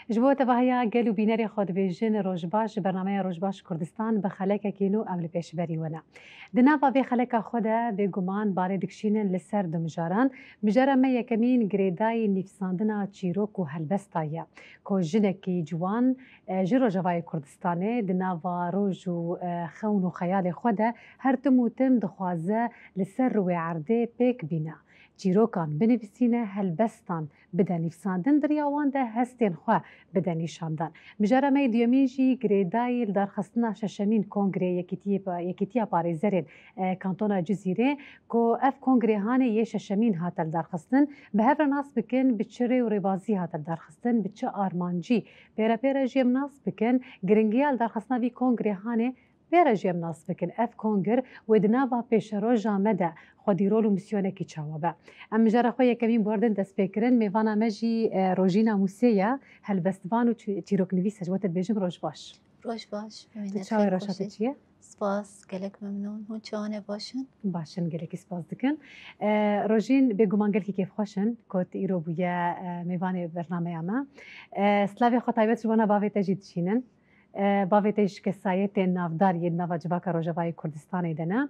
جبوة تبعها قالوا بيناري خود بيجن روجباش برنامج روجباش كردستان بخلاكا كينو أمل بيشبري ونا دنافا بخلاكا خودا بجمان باري دكشينن لسر دمجاران مجارا ما يكمين جريداي نفساندنا تشيروك وهلبستايا كو جنكي جوان جرو جواي كردستاني دنافا روجو خون وخيال خودا هر تموتن دخوازه لسر وعرده بيك بينا چیرۆکان بنویسینە هەلبەستان بدە نیفساندن دریاواندا هەستێن خوا بدە نیشاندان. مژارەمەی دوێمیژی گرێدایی دارخستنا شەشەمین کۆنگرێ یەکیتیا پارێزەرێن کانتۆنا جزیرێ کۆ ئەف کۆنگرێهانێ یە شەشەمین هاتە دارخستن بە هەڤرە ناس بکەن بچرێ و ڕێبازی هاتە دارخستن بچە ئارمانجی پێرەپێرە ژێم ناس بکەن گرنگیال دارخستناوی کۆنگرێهانێ پێرە ژێم ناس بکەن ئەف کۆنگر وێدناوا پێشەڕۆژا مەدە خودیرۆل و میسیۆنێکی چاوەبە ئەم مژارە خۆ یەکەمین بواردن دەستپێکردن میێڤانە مەژی ڕۆژینە موسەیە هەلبەستوان و چیرۆکنویس هەجوەتت بێژم ڕۆژ باش ڕۆژ باش چاوی ڕۆژاتە چییە؟ سپاس gelek ممنون هون چوانێ باشن باشن gelekî سپاس dikin ڕۆژین بێگومان gelekî kêfxweşin kot îro bûye mêvanê bernameya me slavê xwe taybet ji wana bavê te jî dişînin bavê te ji kesayetên navdar yên nava civaka Rojavayê Kurdistanê de ne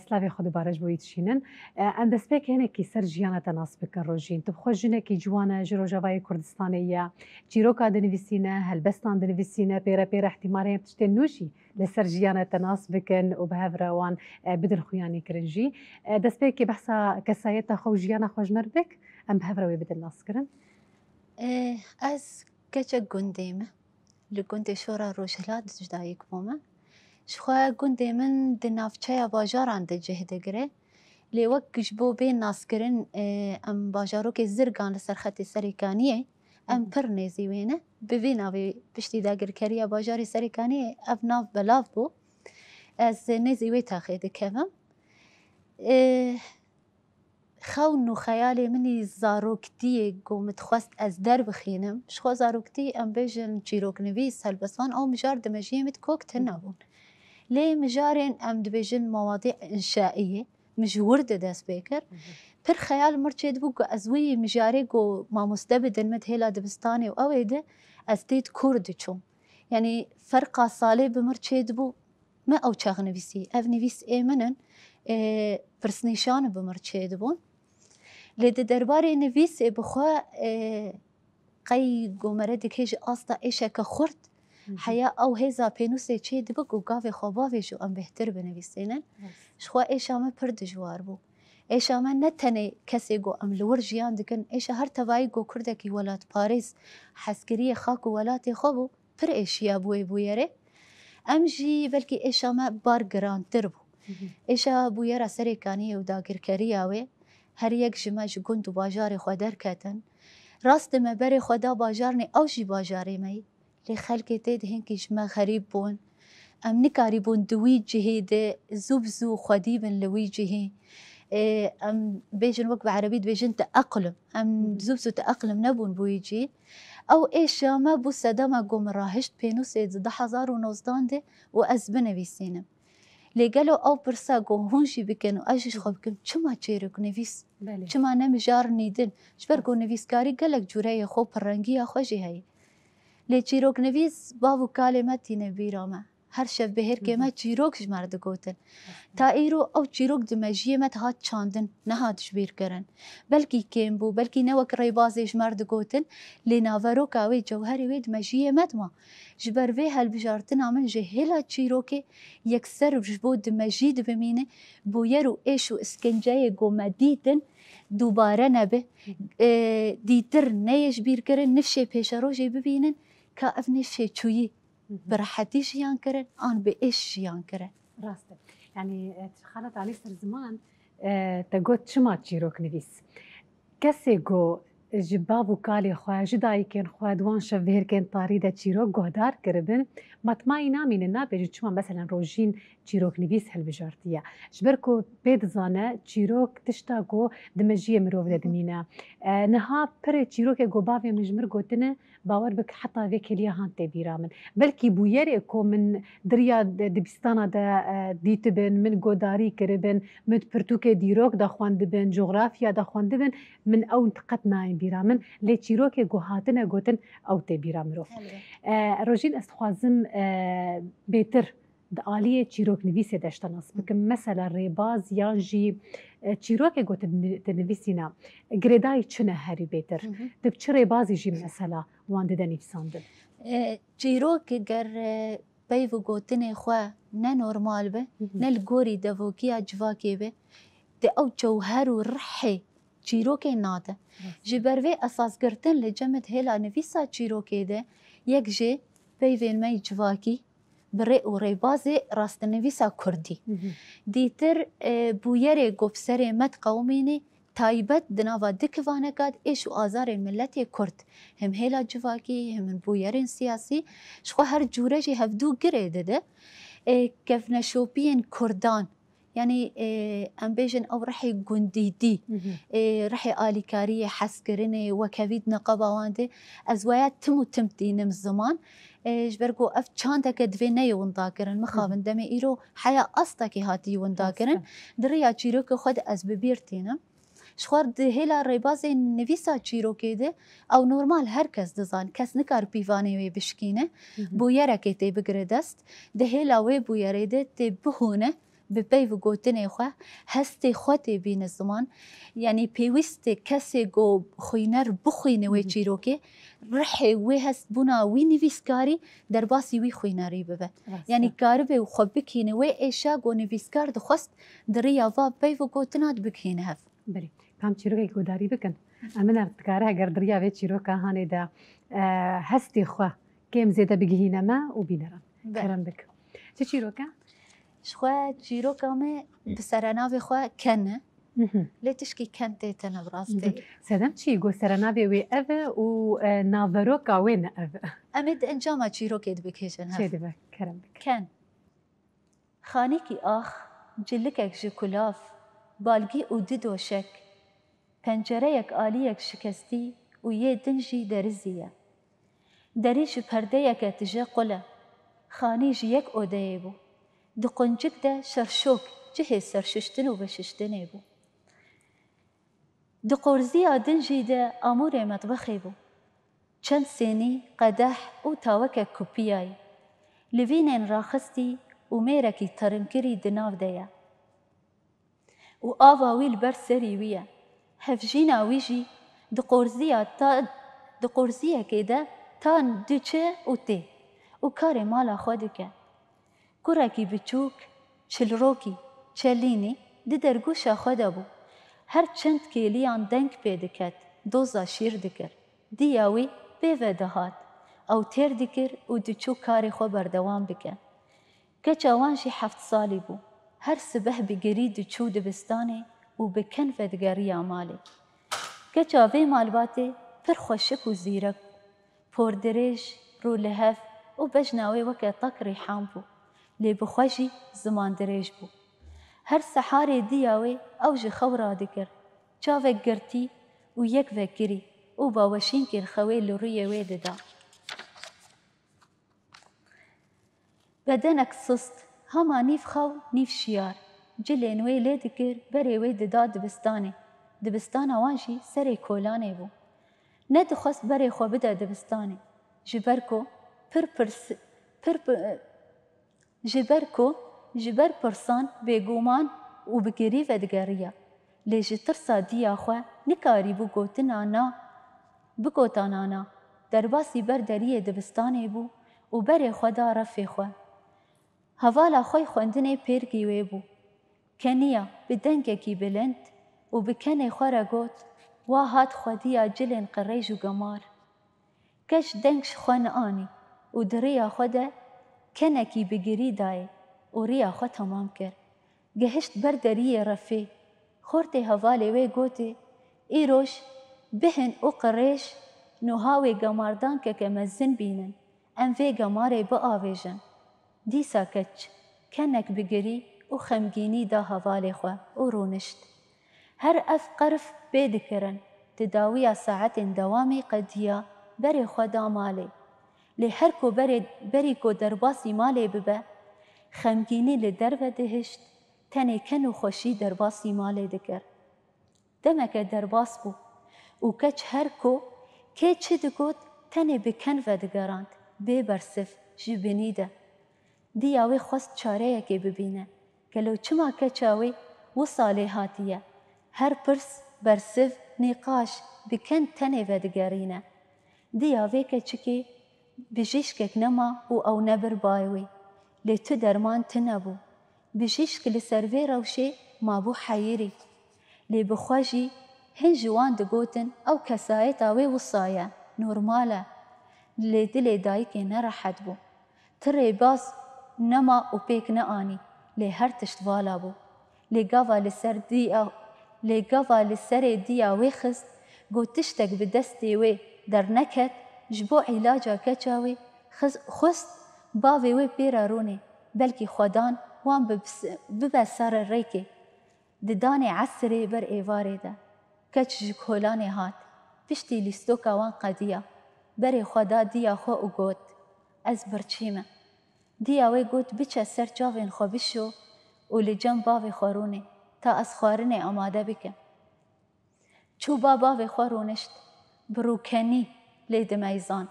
slavê xwe dubare ji bo wî dişînin em destpêk hinekî ser jiyana te nas bikin rojîn tu bi xwe jinekî ciwan e ji Rojavayê Kurdistanê ye çîroka dinivîsîne helbestan dinivîsîne pêrepêre ihtimalê em tiştên nû jî li ser jiyana te nas bikin û bi hev re wan bidin xuyanî kirin jî destpêkê behsa kesayeta xwe û jiyana xwe ji me bik em bi hev re wê bidin nas kirin ez keçek gundê me li gundê şora Rojhilat dayîk bûme ji xwe gundê min di navçeya bajaran de cih digire lê wek ji bo bê naskirin em bajarokê Zirgan li ser xetê Serêkaniyê em pir nêzî wê ne bi vê navê piştî dagirkeriya bajarê Serêkaniyê ev nav belav bû ez nêzî wê texê dikevim xewn û xeyalê min ê zaroktiyê got min dixwest ez derbixînim ji xwe zaroktî em bêjin çîroknivîs helbestvan ew mijar di mejiyê me kok tune bûn lê mijarên em dibêjin mawadî înşaîyê min ji wir de dest pê kir pir xeyal mir çêdibû ku ez wî mijarê got mamoste bidin min hêla dibistanê û ew ê de ez tê kûr diçûm yanî ferqa salê bi mir çêdibû me ew çaxnivîsî ev nivîs ê min in pirsnîşan bi mir çêdibûn lê di derbarê nivîsê bi xwe qey gomere dike ji asta êşeke xurt heya ew hêza pênûsê çê dibik û gavê xwe bavê jî em bêhtir binivîsînin ji xwe êşa me pir dijwar bû êşa me ne tenê kesê got em li wir jiyan dikin êşa her tevayî got kurdekî welatparêz hezkiriyê xak û welatê xwe bû pir êşiya bûyê bûyerê em jî belkî êşa me bar girantir bû êşa bûyera Serêkaniyê û dagirkeriya wê her yek ji me ji gund û bajarê xwe derketin rast di me berê xwe da bajarnê ew jî bajarê me yê lê xelkê tê di hinkî ji me xerîb bûn em nikarîbûn di wî cihê de zû bi zû xwedî bin li wî cihê em bêjin wek bi erebî dibêjin teeqlum em zû bi zû teeqlum nebûn bi wî cî ew êşa me bû sedema got min rahişt pênûsê di 2019 de û ez binivîsînim lê gelo ew pirsa got hûn jî bikin û ez jî ji xwe bikim çima çêroknivîs çima ne mijar nîdin ji ber got nivîskarî gelek cûreyê xwe pirrengiya xwe jî heye lê çîroknivîs bav û kalê me tîne bîra me her şev bêhêrkê me çîrok ji me re digotin ta îro ew çîrok di mejiyê me hat çandin nehat ji bîr kirin belkî kêm bû belkî ne wek rêbazê ji me re digotin lê naveroka wê cewherê wê di mejiyê me dima ji ber vê helbijartina min ji hêla çîrokê yekser ji bo di mejî dibimîne bûyer û êş û iskinceyê got me dîtin dubare nebe dîtir neyê ji bîr kirin nifşê pêşerojê bibînin ka ev nifşê çûyî bi rehetî jiyan kirin an bi êş jiyan kirin rast e yani xalet alî ser ziman te got çima çîroknivîs kesê got ji bav û kalê xwe ji dayîkên xwe di wan şevbêrkên tarî de çîrok guhdar kiribin matmayî namînin nabêjin çima meselen rojîn çîroknivîs hilbijartiye ji ber ku pê dizane çîrok tişta got di mejiyê mirov de dimîne niha pirê çîrokê got bavê min ji mir gotine باور بک حتی وی کلیه هان تبیرا من بلکی بویره کو من دریا دبستان دا دیت بن من گوداری کربن من پرتوک دیروک دا خواند بن جغرافیا دا خواند بن من اون تقت نایم بیرا من لی چیروک گوهاتنه گوتن او تی بیرا مروف روژین استخوازم بهتر آلیه چیروک نویسی داشتناس بکم مثلا ریباز یا جی چیروک گوتن تنویسینا گردای چنه هری بهتر دب چه ریبازی جی مثلا وان ده نویساندن چیروک گر پیو گوتن خواه نه نورمال به نه الگوری دووکیا جواکی به ده او جوهر و رحی چیروکی ناده جبروی اساس گرتن لجمد هلا نویسا چیروکی ده یک جه پیوین می جواکی بره و ریبازی راست نویسا کردی دیتر بویر گفسر مد قومینی تایبت دناوا دکوانه کد ایش و آزار ملت کرد هم هلا جواکی هم بویرین سیاسی شخوا هر جوره جی هفدو گره ده کف نشوپین کردان يعني ام بيجن او رحي جنديدي رحي آليكارية حسكرني وكفيد نقابة وانده ازوايات تمو تمتين من زمان جبرقو اف چانتك دفيني ونداكرن مخابن دمي ايرو حياة اصتكي هاتي ونداكرن دريا چيروك خود از ببيرتينم شخوار هلا ريبازي نویسا چیروکی ده او نورمال هر کس دزان کس نکار پیوانه وی بشکینه بویره که تی بگره دست ده هلا وی بویره ده تی بهونه بپیو گوتنه خواه هستی خواهی بین زمان یعنی پیوست کسی گو خوینر بخوینه وی چیروکی رحی وی هست بونا وی نویسکاری در باسی وی خوینری ببه یعنی کاربه و خواه بکینه وی ایشا گو نویسکار دخواست در ریاضا پیو گوتنات بکینه هف بری کام چیروکی گوداری بکن امن ارتکاره اگر دریا وی چیروکا هانه دا هستی خواه کم زیده بگهینه ما و بینرم کرم بک چه چیروکا؟ شخوا چیروکا می بسرناوی خواه کنه لیتشکی کنته تنه براسته سدم چی گو سرناوی وی اوه و ناوروکا وی نه اوه امید انجام چیروکی دبکیشن هف چه دیبه کرم بک کن خانی کی آخ جلکک جکلاف بالگی او ددوشک پنجره یک آلی یک شکستی و یه دنجی درزیه دریج پرده یک اتجاه قله خانیج یک اوده بو دو قنجک ده شرشوک جه سرششتن و بششتنه بو دو قرزی دنجی ده آمور مطبخی بو چند سینی قدح و تاوک کپیای لوینین راخستی و میرکی ترنکری دناو ده و آواویل بر سری ویه هفجینا ویجی دو قرزیه که ده تان دوچه و تی و کار مالا خود که کرکی بچوک چلروکی چلینی ده درگوش خود بو هر چند کلیان دنگ پیدکت دوزا شیر دکر دیاوی بیوه دهات او تیر دکر و دوچو کاری خو بردوام بکن کچاوانشی 7 سالی بو هر سبه بگری دوچو دبستانه و بکن فدگری آماله کچاوی مالباته پر خوشک و زیرک پور دریج رو لحف و بجناوی وکه تک ریحان بو لی بخوشی زمان دریج بو هر سحاری دیاوی او جی خورا دکر چاوک گرتی و یک وکری و باوشین کر خوی لروی وید دا بدنک سست هما نیف خو نیف شیار جلین وی لی دکر بری وید دا دبستان وانشی سری کولانه بو نه دخواست بری خو بده دبستانه جبر پرسان بگومان و بگری ودگریا لیجی ترسا دیا خو نکاری بگوتانانا درباسی بر دریه دبستانه بو و بری خدا رفی خو هوالا خوی خوندنه پیرگیوه بو کنیا بدنگه کی بلند و بکنه خورا گوت واهات خودیا جلن قریج و گمار کش دنگش خوان آنی و دریا خوده کنکی بگیری دای و ریا خود تمام کر گهشت بر دریه رفی خورتی حوالی وی گوتی ایروش بهن و قریش نوهاوی گماردان که مزن بینن ام وی گماره با آویجن دیسا کچ کنک بگیری و خمگینی دا حوالی خواه و رونشت هر اف قرف بیدکرن تداوی ساعت دوامی قدیا بری خدا مالی لی هر کو بری کو درباسی مالی ببه خمگینی لدر و دهشت تنی کن و خوشی درباسی مالی دکر دمک درباس بو و کچ هر کو که چه دگوت تنه بکن و دگراند بی برسف جبنیده دیاوی خواست چاره که ببینه گلو چما کچاوی و صالح هاتیه هر پرس برسف نقاش بکن تنه و دگرینه دیاوی کچکی بجیشکک نما و او نبر بایوی لی تو درمان تنبو بجیشک لسروی روشی ما بو حیری لی بخواجی هن جوان دگوتن او کسایت آوی وصایه نورماله لی دل دایکی نراحت بو تره باز نما و پیک نآنی لی هر تشت والا بو لی گاوا لسر دیا وی خست گو تشتک بدستی وی در نکت جبو علاجا کچاوی خست باوی وی پیرا رونی بلکی خودان وان ببسر ریکی ددانی عسری بر ایواری ده کچ جکولانی هات پشتی لیستوکا وان قدیا بری خدا دیا خو او گوت از برچیمه دیا وی گوت بچه سر چاوین خو بشو و لجم باوی خورونی تا از خورنی آماده بکن چو باوی خورونشت بروکنی لید میزاند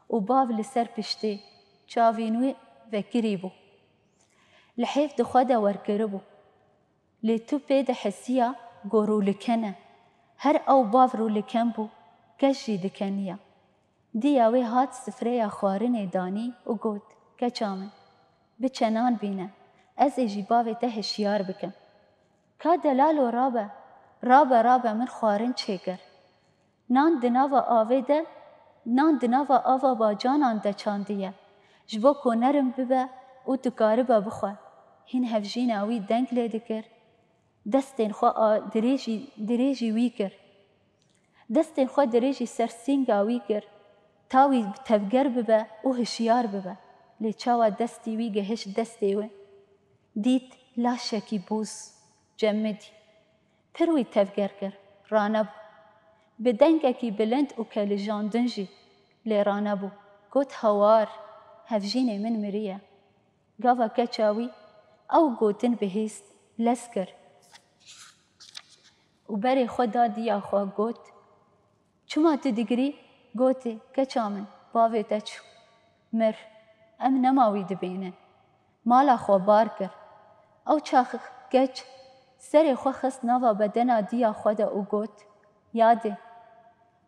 و باو لسر پشتی چاوینوی وکری بو لحیف دخواده ورکره بو لی تو پید حسیه گو رولکنه هر او باو رولکن بو کشی دکنیه دیاوی هات سفره خوارن دانی و گوت کچامن بچنان بینه از ایجی باوی ته هشیار بکن که دلالو رابه من خوارن چیگر نان دناوا آوی ده نان دناوا آوا با جانان ده چاندیه جبو کو نرم ببه او دکاره بخوا هین هفجین آوی دنگ لیدکر دستین خوا دریجی وی کر دستین خوا دریجی سرسینگ آوی کر تاوی تبگر ببه او هشیار ببه لی چاوا دستی وی گهش دستی وی دیت لاشکی بوز جمدی پروی تبگر کر رانب به دنگکی بلند او کل جاندنجی لی رانبو گوت هوار هفجین من مریه گاوا کچاوی او گوتن بهیست لسکر و بری خدا دیا خوا گوت چما تو دگری گوتی کچامن باوی تچو مر ام نماوی دبینن مالا خوا بار کر او چاخ کچ سری خوا خست نوا بدنا دیا خدا او گوت یاده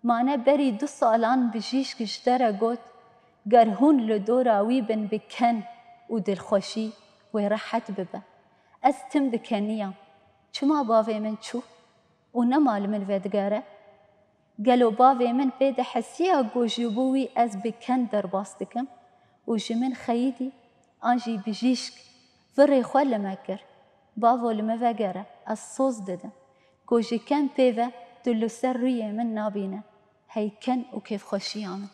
مانه بری 2 سالان بجیش کشتره گوت گرهون لدوراوی بن بکن و دلخوشی و راحت ببه از تم دکنیم چما باوی من چو و نمال من ودگاره گلو باوی من بید حسیه گوجبوی از بکن در باستکم و جمن خیدی آنجی بجیشک وری خواه لمکر باوو لموگره از صوز ددم گوجی کن پیوه دلو سر روی من نابینه هی کن و کیف خوشی آمن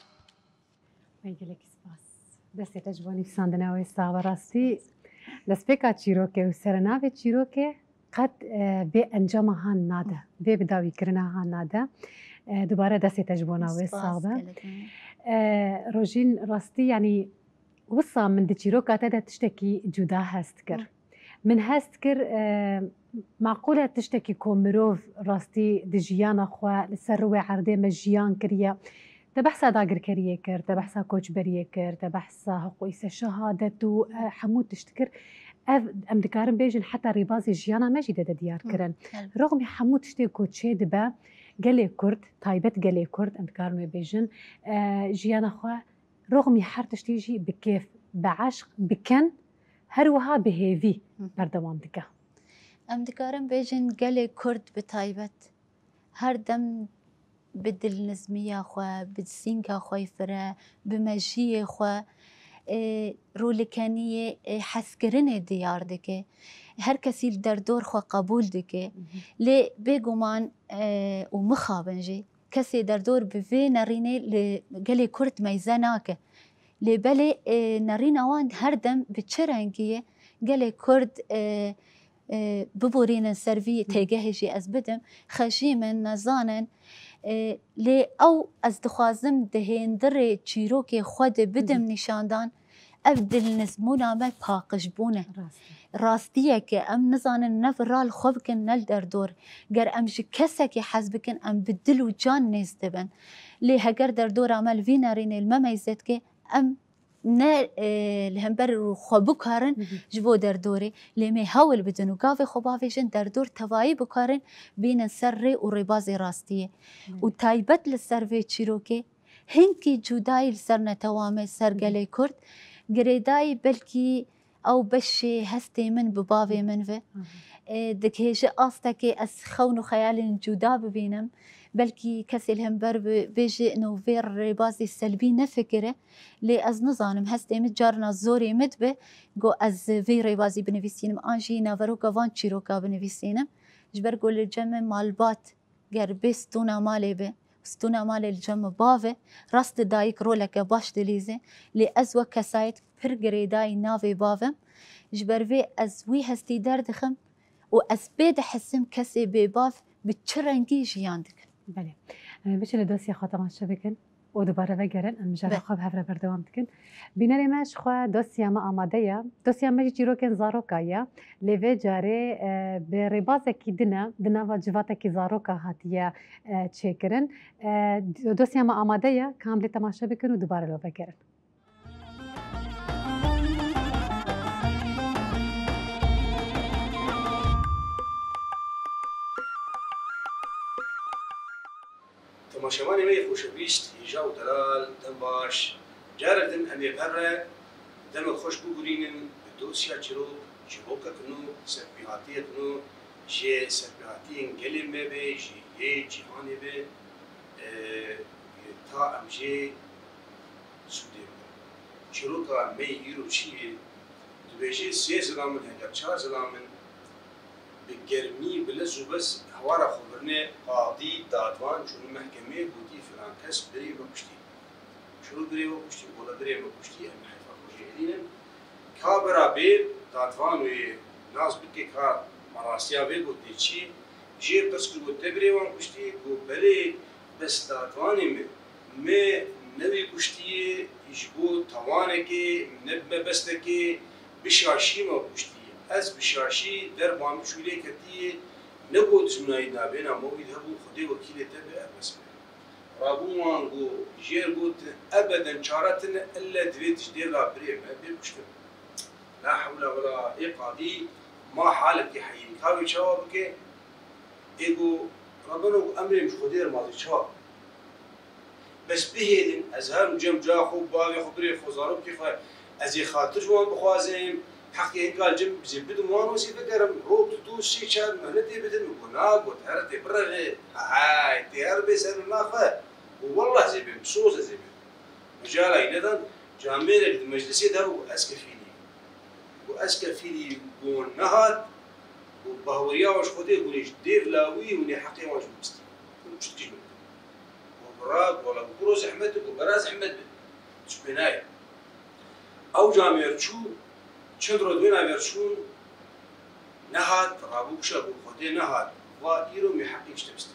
میگلک سپاس دستی تجوانی فساندنه و استاغ راستی لسپیکا چیروکه و سرناوی چیروکه قد به انجام ها ناده به بداوی کرنا ها ناده دوباره دستی تجوانا و استاغ روژین راستی یعنی وصا من دچیروکه تدا تشتکی جدا هست کر من هست کر معقوله تشتکی کومروف راستی دجیانا خوا لسر روی عرضه مجیان کریه تبحثا داگر كريه كر تبحثا كوتش بريه كر تبحثا حقويس شهادة حمود تشتكر ام دكارن بيجن حتى ريبازي جيانا ماجي ديار كرن رغم حمود تشتي كوتشي دبا قالي كرد تايبت قالي كرد ام دكارن بيجن جيانا خوا رغم حر تشتيجي بكيف بعشق بكن هروها بهيفي بردوام دكا ام دكارن بيجن قالي كرد بتايبت هر دم بدل نزمية خوا بدسينكا خوا يفرا بمجية خوا رولكانية حسكرنة ديار دكي هر كسي دردور خوا قبول دكي لي بيقومان ومخابنجي كسي دردور بفي ناريني لقالي كرت ميزاناك لي بالي نارينا وان هردم بتشرنجية قالي كرد ببورين سرفي تيجهجي أزبدم خشيما نزانا لی او از دخوازم دهین در چیروک خود بدم نشاندان ابدل نزمونا ما باقش بونه راستیه که ام نزانن نفرال خوب کن نل در دور گر ام جکسه که حزب کن ام بدل و جان نیست بن لی هگر در دور عمل وینارین الممیزت که ام نه لهمبر رو خوب کارن جبو در دوری لیمی هول بدن و گاو خوباویشن در دور توایی بکارن بین سر و رباز راستیه و تایبت لسر وی چیروکه هنکی جدای لسر نتوامه سر گلی کرد گریدای بلکی او بشي هستي من ببابي من في دكيش قاصتك اس خون خيال جدا ببينم بلكي كسي الهمبر بيجي انه فير بازي السلبي نفكره لي از نظانم هستي متجارنا زوري مدبه جو از فيري بازي بنفسينم انجي نافروكا فان تشيروكا بنفسينم جبر قول الجمع مالبات قربي ستونا مالي به ستونا مالي الجمع بافه راست دايك رولك باش دليزه لي ازوا كسايت پرگری دای ناوی باوم جبروی از وی هستی دردخم و از بید حسم کسی بباف بچرنگی جیاندک. بله. بچه لدوسی خاتمان شبکن و دوباره وگرن مجرد خواب هفره بردوام دکن. بینری ماش خوا دوسیا ما آماده یا دوسیا ماجی چیروکن زاروکا یا لیوه جاره به ربازه کی دنا و جواته کی زاروکا هاتیه چکرن دوسیا ما آماده یا کاملی تماشا بکن و دوباره لو وگرن. تماشاوانی می خوشبیست هیجا و دلال دم باش جارد دم امی بره دم خوش بگورینن دوسیا چرو جبوکا کنو سرپیاتی کنو جه سرپیاتی انگلی می به جه جهانی به تا امجه سوده چرو کا می ایرو چیه دویجه 3 زلامن هنگر 4 زلامن به گرمی بلز و بس هوارا خبرنه قاضی دادوان چون محکمه بودی فلان کس بری و پشتی شروع بری و پشتی ولا بری و پشتی ام حیفا خوشیدینن کابرا به دادوان و ناس بکی کار مراسیا به بودی چی جه پس که بوده بری و پشتی گو بری بس دادوانی می نوی پشتی ایشگو توانه که نبمه بسته که بشاشی ما پشتی از بشاشی در بام شوله کتیه نبود زنای نابینا موید هبو خدای وکیل تبع ارمسمه رابو مانگو جیر بود ابدا چارتن الا دویت جدیر لا بریم بيبشتم لا حول ولا قاضي ما حالك يحيي كاوي شوابك ايجو ربنا امري مش خدير ماضي شواب بس بهيدن ازهر جم جا خوب باوي خبري خزارو كيف ازي خاطر جوان بخوازم حقي قال جم زبد موان وسي فكرم روب تو شي شان مهلتي بدن كناق وتهرتي برغي هاي تيار بيسن نافه والله زي بهم صوص زي بهم مجالا يندن جامير المجلسي ده واسكفيني واسكفيني بون نهار وبهوريا واش خدي ونيش دير لاوي وني حقي واش مستي مش تجي وبراك ولا بروز احمد وبراز احمد شبناي او جامير شو چندرو دوینا ورشون نهاد رابوكشا بخودي نهاد وإيرو محقق اشتبست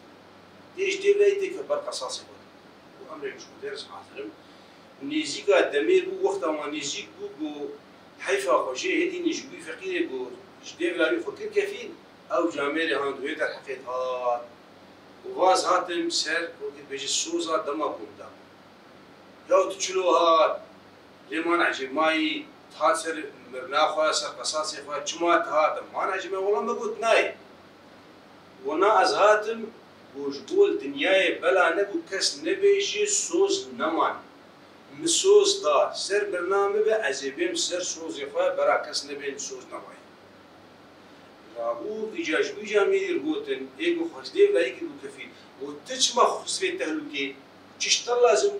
ديش دي بلايتي كبر قصاصي بود وأمري مش مدرس حاضرم نيزيكا دمير بو وقتا ما نيزيك بو حيفا خوشي هدي نجوي فقيري بو جدي بلاوي فكر كفين أو جاميري هاندوية در حقيت هاد وواز هاتم سر وكت بيجي السوزا دما بومدا ياو تشلو هاد لمان عجب ماي تحاصر مرنا خواه سر قصاصي خواه جماعت هاتم ما نجمه والله ما قلت ناي ونا از هاتم وجبول دنیای بلا نبو کس نبیشی سوز نمان مسوز دا سر برنامه به عزیبیم سر سوزی خواه برا کس نبین سوز نمای رابو ایجاجوی جامعه گوتن ایگو خواسته و ایگو کفی و تچما خسوی تهلوکی چشتر لازم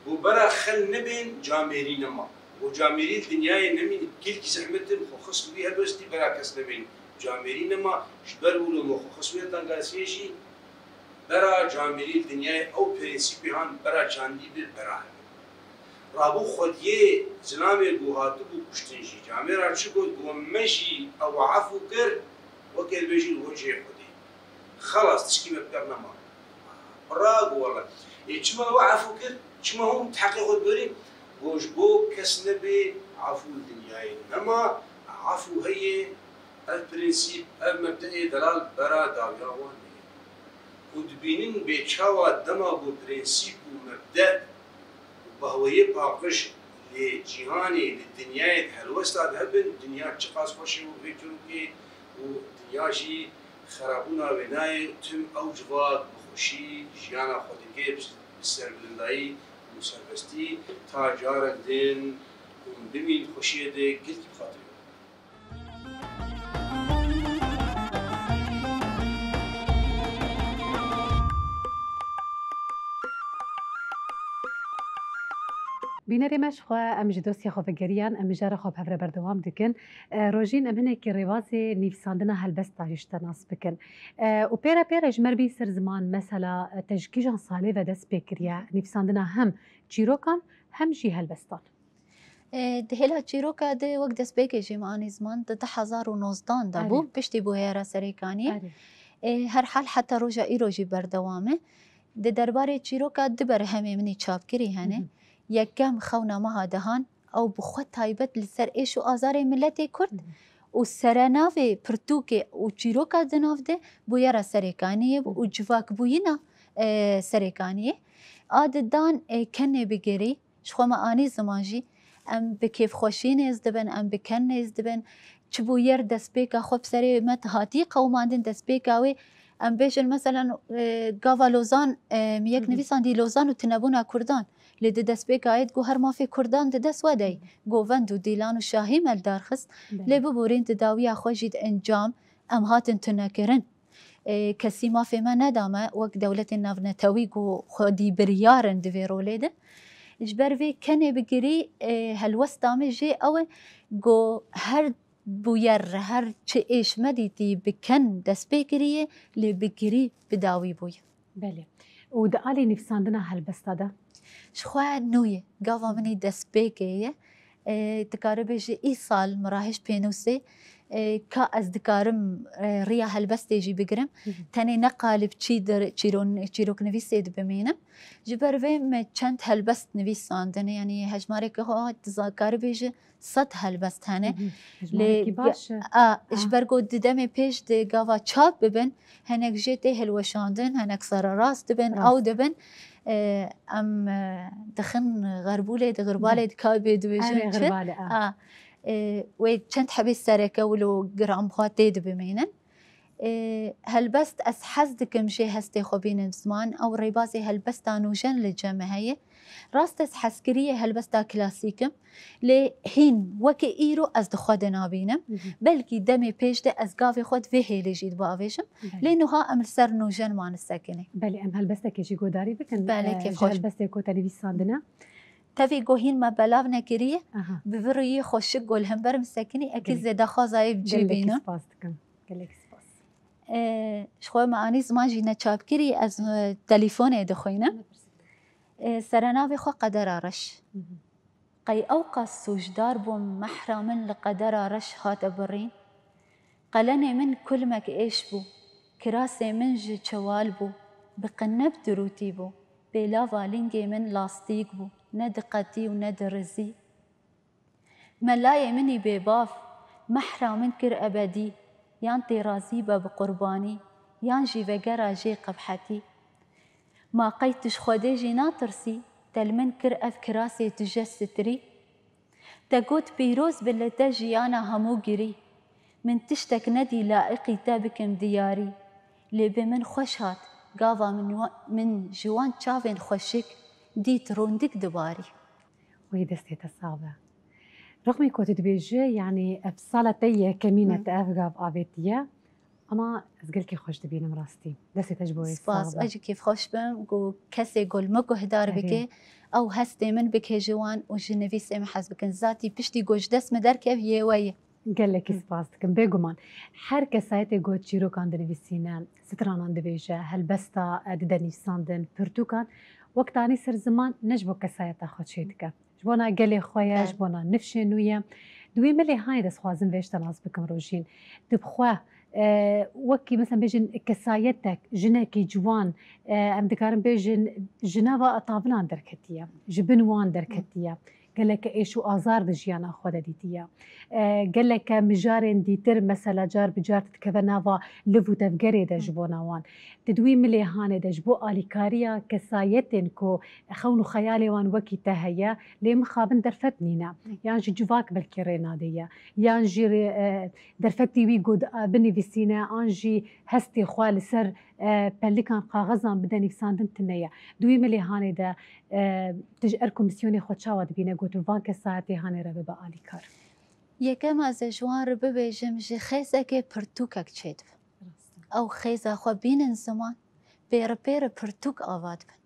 بو برا خل نبین جامعه نما و جامعه دنیای نمین کل کی زحمتن خص بی هبستی برا کس نبین جامعه نما شبر ولو مخصوصیت انگاسیشی برا جامعه دنیای او پرینسیپی هان برا چاندی بر برا رابو خودیه زنامه گوهاتو بو کشتنشی جامعه را چی گفت گومشی او عفو کر وکل بيجي الوجه خودي خلاص تشكي مبكر نما راق والله چما وعفو كر چما هم تحقق بري گوشبو کس نبی عفو دنیای نما عفو هي البرنسيب المبدئي دلال برا داويا واني ودبينين بيتشاوا دما بو برنسيب ومبدأ وبهوية باقش لجهاني للدنيا هلوستا ذهبن دنيا تشخاص خوشي وفيتروكي ودنيا جي خرابونا بناي تم اوجبات بخوشي جيانا خودكي بسر بلنداي مسربستي تاجار الدين ومبمين خوشي دي قلت بخاطري بینەری مەش خۆ ئەم ji دۆستی خۆڤەگەریان ئەم جارە خۆ هەورە بەردەوام دکن ڕۆژین ئەم هەنێکی ڕێوازێ نیفساندنە هەلبەست تاژیشتە ناس بکن و پێرە پێرە ژمەربی سەر زمان مەسەلا تەژکیژان ساڵێ بە دەست پێکریە نیفساندنە هەم چیرۆکان هەم ژی هەلبەستان دهێلا چیرۆکە دێ وەک دەستپێکێژی مانی زمان دە 2019 دا بوو پشتی بۆ هێرە سەرەکانی هەر حال حتا ڕۆژە ئیرۆژی بەردەوامە دە دەربارەی چیرۆکە دبەرە هەمێ منی چاپکری هەنێ یەکەم خەونەمەها دەهان ئەو بخۆ تایبەت لەسەر ئێش و ئازارێ ملەتێ کورد و سەرەناوێ پرتوکێ و چیرۆکە دناودێ بۆ یارە سەرێکانیە و جوواک بووینە سەرێکانیە ئاددان کەنێ بگەری شخۆمە ئانی زمانژی ئەم بە کێفخۆشی نێز دەبن ئەم بکەن نێز دەبن چ بوو یەر دەستپێکە خۆ سەرێ مەت هاتی قەوماندن دەستپێکاوێ ئەم بێژن مەسەلەن گاوا لۆزان یەک نویساندی لۆزان و تنەبوونا کوردان لێ دەستپێکایەت گو هەر مافێ کوردان دەدەست وەدەی گۆڤەند و دیلان و شاهی مەلدارخست لێ ببورین دداویە خۆشیت ئەنجام ئەم هاتن تونەکردن کەسی مافێمە نەدامە وەک دەولەتی ناونەتەوی گو خۆدی بریارن دەوێ ڕۆلێدە ژبەر vê kenê bigirî helwesta me jê ew e got her bûyer her çi êşme dîtî bi ken destpê kiriye lê bigirî bi dawî bûye. Belê û di alî nivîsandina helbesta de ji xwe nû ye gava minî destpêkê ye dikare bêje îsal mirahîj pênûsê ka ez dikarim rêya helbestê jî bigirim tenê neqalib çîroknivîsê dibimînim ji ber vê me çend helbest nivîsandine yanî hejmareke dikare bêje 100 helbest hene ji ber got di demê pêş dê gava çap bibin henek jê tê hilweşandin henek sererast dibin ew dibin em dixin xerbûlê di xirbalê dikabê dibêjin wê çend hebê serekewil û giranbuha tê dibimînin helbest ez hez dikim jê hestê xwe bînim ziman ew rêbazê helbesta nûjen li cem heye rast ez hezkiriye helbesta klasîkim lê hîn wekî îro ez di xwe de nabînim belkî demê pêş de ez gavê xwe vê hêlê jî biavêjim lê niha em li ser nûjen wan sekinê belê em helbestekê jî godarî bikin helbestê ku te nivîsandine tevî gohîn me belav nekiriye bi vir yê xweşik gol hember min sekinî ekî zêdexwazayê bicî bînim ji xwe me anî ziman jî neçapkirî ez telîfonê dixwînim serenavê xwe qedera reş qey ew qas sûcdar bûm mehra min li qedera reş hate birîn qelenê min kulmek êş bû kirasê min ji çewal bû bi qinneb dirûtî bû pêlava lingê min lastîk bû ne diqetî û ne dirizî melayê minî bêbav mehra min kir ebedî yan tê razî be bi qurbanî yan jî vegera jê qebhetî ma qey tu ji xwedê jî natirsî tel min kir ev kirasê tu je sitirî te got pîroz bi li te jiyana hemû girî min tiştek nedî laiqî te bikim diyarî lê bi min xweş hat gava min ji wan çavên xweşik dît rondik dibarî wê destê te sax be rexmê ku tu dibêje yanî ev sala te yekemîne te ev gav avêtiye ama ez gelekî xweş dibînim rastî destê te ji bo wê spas ecî kêfxweş bim got kesê gol me guhdar bike ew hestê min bike ji wan û ji nivîsê me hez bikin zatî piştî got ji dest me derkev yê we ye gelekî spas dikim bêguman her kesayetê got çîrokan dinivîsîne stranan dibêje helbesta dide nivîsandin pirtûkan wek tanî ser ziman ne ji bo kesayeta xwe çê dike ji bona gelê xwe ye ji bona nifşê nû ye di wê melê hayê destxwazim vê ji te nas bikim rojîn dibxwe wekî mesela bêjin kesayetek jinekî ciwan em dikarin bêjin ji nava tavilan derketiye ji bin wan derketiye گەلێکە ئێش و ئازار دە ژیانە خۆدە دیتیە گەلێکە مژارێن دیتر مەسەلا جار بجارت کەvە ناوا لڤ و تەفگەرێ دەژ بۆ ناوان ددوی ملێ هاانێ دەژ بۆ ئالیکاریە کەسایەتێن کۆ خەون و خەیاڵێوان وەکی تە هەیە لێ مخابن دەرفەت نینە یانژی جوواک بەلکی ڕێنادەیە یانژی دەرفەتی وی گۆ بنویسینە ئانژی هەستی خوا لەسەر پەلیکان قاغەزان بدەنیفساندن تنەیە دوی ملێ هاانێدا تژ ئەر کۆمیسیۆنی خۆچاوە دبینە گوتوڤان کەسایەتی هاانێرە بە ئالیکار یەکەم ئازە ژوان ڕ ببێژم ژ خێزەکێ پرتوکەک چێت ئەو خێزاخوا بینن زمان پێرە پێرە پرتوک ئاوات بن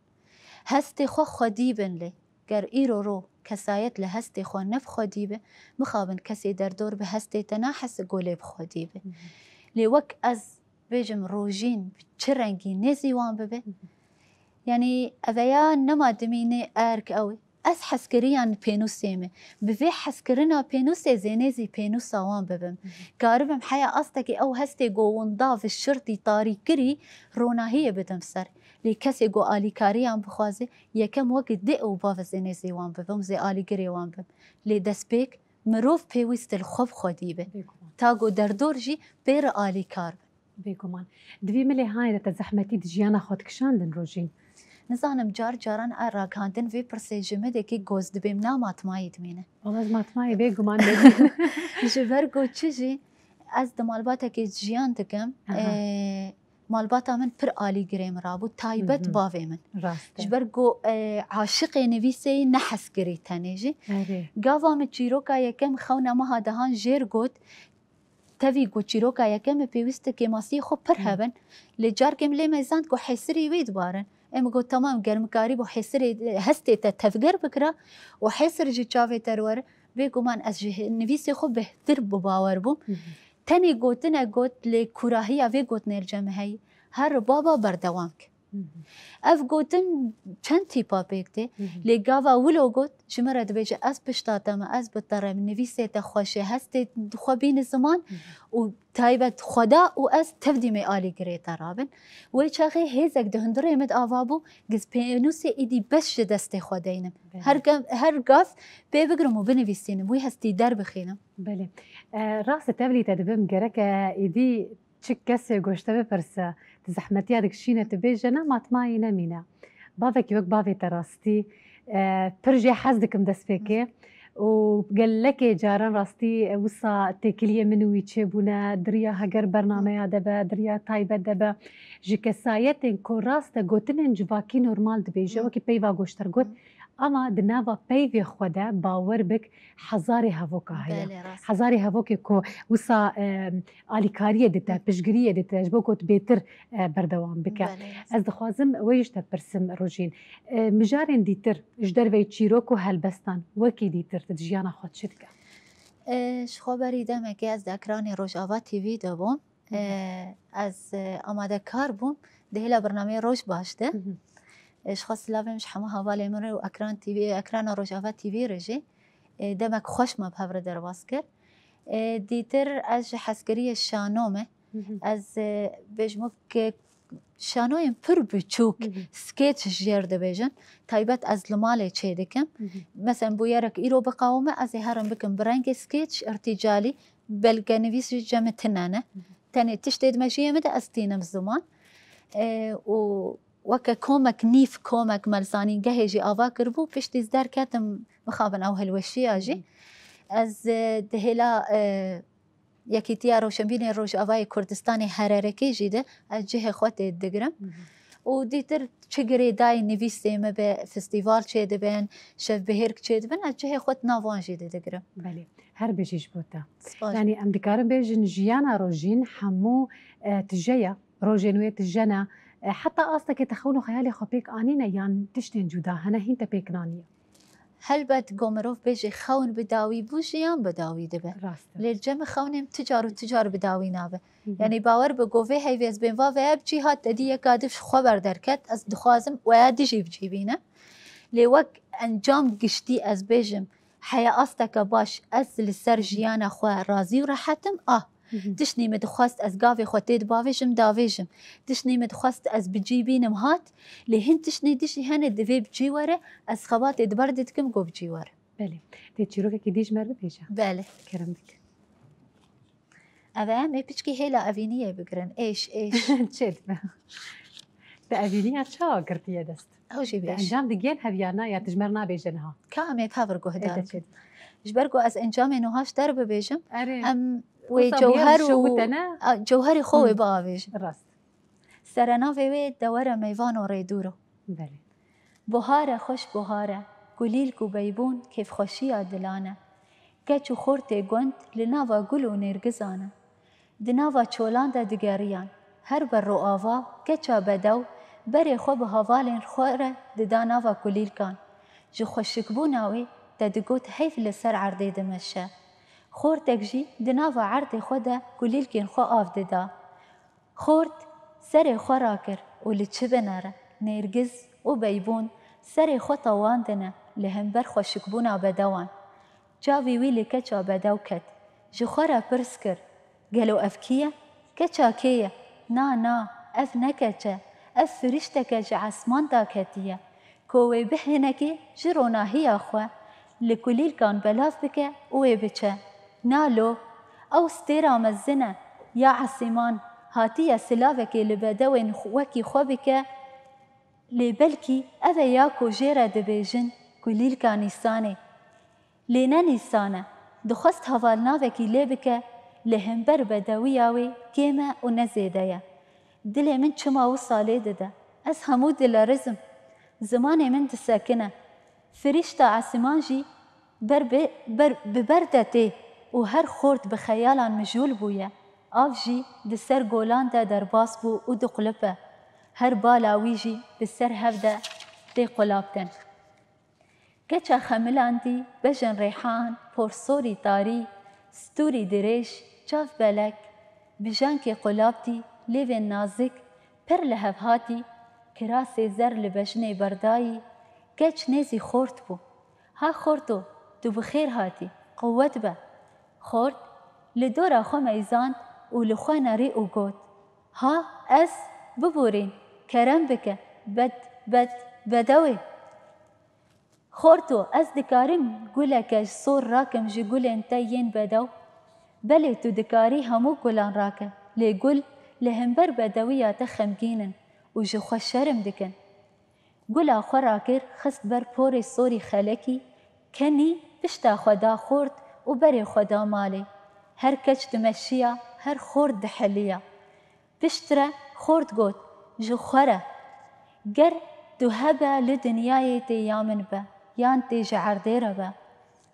هەستی خۆ خودی بن لێ گەر ئیرۆ ڕۆ کەسایەت لە هەستی خۆ نەف خودی بێ مخابن کەسی دەردۆر بە هەستێتە ناحەسە گۆلێ بخۆدی بێ لێ وەک ئەس بێژم ڕۆژین چ ڕەنگی نێزی وان ببێ یعنی ئەڤەیە نەما دمینێ ئەرک ئەوێ ئەس حەسکریان پێنووسێمە بڤێ حەسکردنا پێنووسێ زێنێزی پێنووساوان ببم کاربم حیا ئەستێکی ئەو هەستێ گۆوەنداڤ شرتی تاریکری ڕۆناهەیە بدەم سەر لێ کەسێ گۆ ئالیکاریان بخوازێ یەکەم وەک دێ ئەو باڤە زێنێزی وان ببم زێ ئالیگرێ وان بم لێ دەستپێک مرۆڤ پێویستل خۆب خۆدی بێ تا گۆ دەردۆرژی پێرە ئالیکار بێگومان دوی ملێ هاانێتە زەحمەتی دژیانە خۆتکشاندن ڕۆژین نزانم جار جاران ئاراکاندن وێ پرسێژمەدێکی گۆز دەبێم ناماتمایی دمێنە وەڵاز ماتمای بێگومان ji ber goçî jî ez di malbatekê jiyan dikim malbata min pir alîgirê min rabû taybet bavê min ji ber got aşiqê nivîsê ne heskirî tenê jî gava min çîroka yekem xewna meha dehan jêr got tevî got çîroka yekem min pêwîst e kêmasiyê xwe pir hebin lê carkêm lê me zand ku hêsirî wê dibarin em got tamam germkarî bo hêsirê hestê te tevger bikira û hêsir jî çavê te were bêguman ez ji nivîsê xwe bêhtir bi bawer bûm tenê gotine got lê kurahiya vê gotinêrce me heyî her baba berdewam ke ev gotin çend tîpa pêk tê lê gava wilo got ji me re dibêje ez pişta te me ez biterem nivîsê te xweşê hestê xwe bîne ziman û taybet xweda û ez tevdî me alîgirê te rabin wê çaxê hêzek di hundirê min ava bû giz pênûsê êdî beş ji destê xwe deynim her gav pê bigirim û binivîsînim wî hestî derbixînim belê rast tevlî te dibim gereke êdî çi kesê goşte bipirse di zehmetiya dikişîne tu bêje ne matmayî nemîne bavekî wek bavê te rastî pir jê hez dikim destpêkê û gelekê caran rastî wisa têkiliyê min û wî çêbûne diriya heger bernameya debe diriya taybet debe ji kesayetên ku rast e gotinên civakî normal dibêje wekî peyva goşter got ama di nava peyvê xwe de bawer bik hezarê hevoka heye hezarê hevokê ku wisa alîkariyê dite piştgiriyê dite ji bo got bêtir berdewam bike ez dixwazim wê jî te pirsim rojîn mijarên dîtir ji derveyê çîrok û helbestan wekî dîtir di jiyana xwe çi dike ji xweberî demekê ez di ekranê Rojava TV de bûm ez amadekar bûm di hêla bernameyê Roj baş de ji xwe silavêm ji hemû hevalê min re û ekrana Rojava TV re jî demek xweş me bi hev re derbas kir dîtir ez ji hezkiriyê şano me ez bêjim şanoyên pir biçûk skêç ji jêr dibêjin taybet ez li malê çê dikim mesela bû yerek îro biqawime ez ê herim bikim bi rengê skêç irtîcalî belgenivîs jî cemê tune ne tenê tiştê di mejiyê me de ez tînim ziman û weke komek nîv komek melzanîngehê jî ava kirbû piştî ez derketim mixabin ew hilweşiya jî ez di hêla yekîtiya Rewşenbînê Rojavayê Kurdistanê hererekê jî de ez cihê xwe tê digirim û dîtir çi girêdayê nivîsê me be festîval çê dibin şevbihêrk çê dibin ez cihê xwe navan jî de digirim belê her bijî ji bo te yanî em dikarin bêjin jiyana rojîn hemû tijeya rojên wê tijene heta astekê te xewn û xeyalê xwe pêk anîne yan tiştên cuda hene hîn te pêk naniye helbet got mirov bêje xewn bi dawî bû jiyan bi dawî dibe lê cem xewnêm ticar û ticar bi dawî nabe yanî bawer bi govê heyvê ez bên va veya bicî hat te dî yeka div ji xwe berderket ez dixwazim weya dijî bicîbîne lê wek encam giştî ez bêjim heya asteke baş ez li ser jiyana xwe razî û rehetim tiştî me dixwast ez gavê xwe tê dibavêjim davêjim tiştî me dixwast ez bicîbînim hat lê hin tiştê dijî hene divê bicî were ez xebatê di ber dikim got bicî were بله تی چیروکێکی دیش مەر بپێشە بله کەرم بک ئەوە ئەمێ پچکی هێلا ئەڤینیە بگرن ئێش چێت بە ئەڤینیا چاوە گرتیە دەست ئەوژی بێش ئەنجام دیگەن هەڤیانە یا تژمەر نابێژنها کا ئەمێ پاڤرگۆ هەدا ژبەرگۆ ئەس ئەنجامێ نوهاش دەر ببێژم ئەم وێ جەوهەر و جەوهەری خۆی باوێژ ڕاست سەرەناوێ وێ دەوەرە مەیڤان و ڕێدوورۆ بله بۆهارە خۆش بۆهارە گولیلک و بەیبوون کێفخۆشیە دلانە کەچ و خۆرتێ گوند لە ناوە گول و نێرگزانە دناوە چۆلاندا دگەریان هەر بە ڕۆئاوا کەچا بەدەو بەرێ خۆ بە هەواڵێن خۆرە ددا ناوە کولیلکان ji xweşikbûna wê te digot heyv li ser erdê dimeşe. Xortek jî di nava erdê xwe de kulîlkên xwe av dida. Xort serê xwe rakir û li çibinere nêrgiz û beybûn serê xwe tewandine li hember xweşikbûna bedewan. Çavî wî li keça bedew ket. Ji xwe re pirs kir. Gelo ev kî ye? Keça kê ye? Na, ev ne keç e. Ev firîşteke ji esman da ketiye. Ko wê bihinekê ji ronahiya xwe li kulîlkan belav bike û wê biçe. Nalo, ew stêra mezin e ya esîman hatiye silavekê li bedewên wekî xwe bike lê belkî ev e ya ku jê re dibêjin kulîlka Nîsanê. Lê ne Nîsan e, dixwest hevalnavekî lê bike li hember bedewiya wê kêm e û ne zêde ye. Dilê min çima wisa lê dide. Ez hemû dilerizim. Zimanê min disekine. Firîşta esîman jî bi ber de tê û her xort bi xeyalan mijûl bûye. Av jî di ser golan de derbas bû û diqulip e. Her bala wî jî bi ser hev de tê qulaptin. Keça xemilan dî bejin rêhan, porsorî tarî, stûrî dirêj, çav belek, bijankê qulap dî, lêvên nazik, pir li hev hatî, kirasê zer li bejinê berdayî, keç nêzî xort bû. Ha xorto, tu bi xêr hatî, quwet be. Xort, li dora xwe meyzand û li xwe nerî û got. Ha ez biborîn, kerem bike, bedewê. Xorto, ez dikarim guleke ji sor rakim ji gulên te yên bedew? Belê tu dikarî hemû gulan rake, lê gul li hember bedewiya te xemgînin û ji xwe şerm dikin. Gula xwe rakir xist ber porê sorî xelekî, kenî pişta xwe da xort û berê xwe da malê. Her keç dimeşiya, her xort dihiliya. Pişt re xort got, ji xwe re. Ger tu hebe li dinyayê tê ya min be, yan tê ji erdê re be.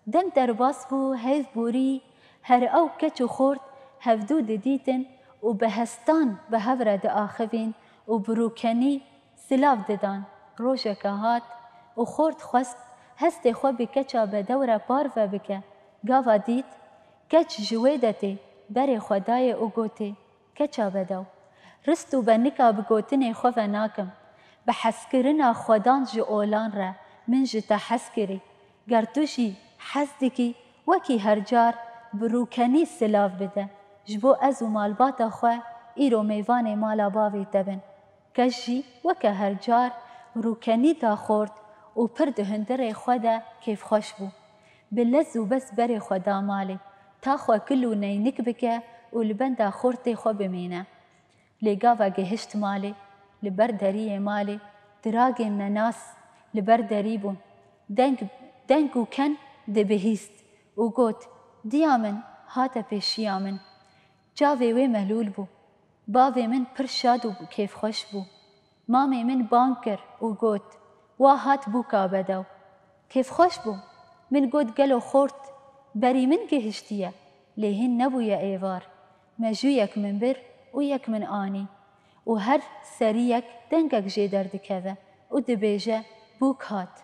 Dem derbas bû hev borî, her ew keç û xort hevdû didîtin û bi hestan bi hev re diaxivîn û bi rûkenî silav didan. Rojeke hat û xort xwest hestê xwe bi keça bedew re parve bike. Gava dît, keç ji wê de tê, berê xwe daye û gotê, keça bedew. Rist û benika bi gotinê xwe ve nakim. Bi heskirina xwedan ji olan re min ji te hez kirî. Ger tu jî hez dikî, wekî her car bi rûkenî silav bide. Ji bo ez û malbata xwe îro meyvanê mala bavê te bin. Kes jî weke her car rûkenî da xort û pir di hundirê xwe de kêfxweş bû. Bi lez û bes berê xwe da malê. Ta xwe kil û neynik bike û li benda xortê xwe bimîne. Lê gava gihişt malê, li ber deriyê malê, diragên nenas li ber derî bûn. Deng û ken dibihîst û got, diya min hate pêşiya min. Çavê wê mehlûl bû. Bavê min pir şad û kêfxweş bû. Mamê min bang kir û got, wa hat bûka bedew. Kêfxweş bû. Min got gelo xort, berî min gihiştiye. Lê hîn nebûye êvar. Mejû yek min bir û yek min anî. û her seriyek dengek jê derdikeve û dibêje bûk hat.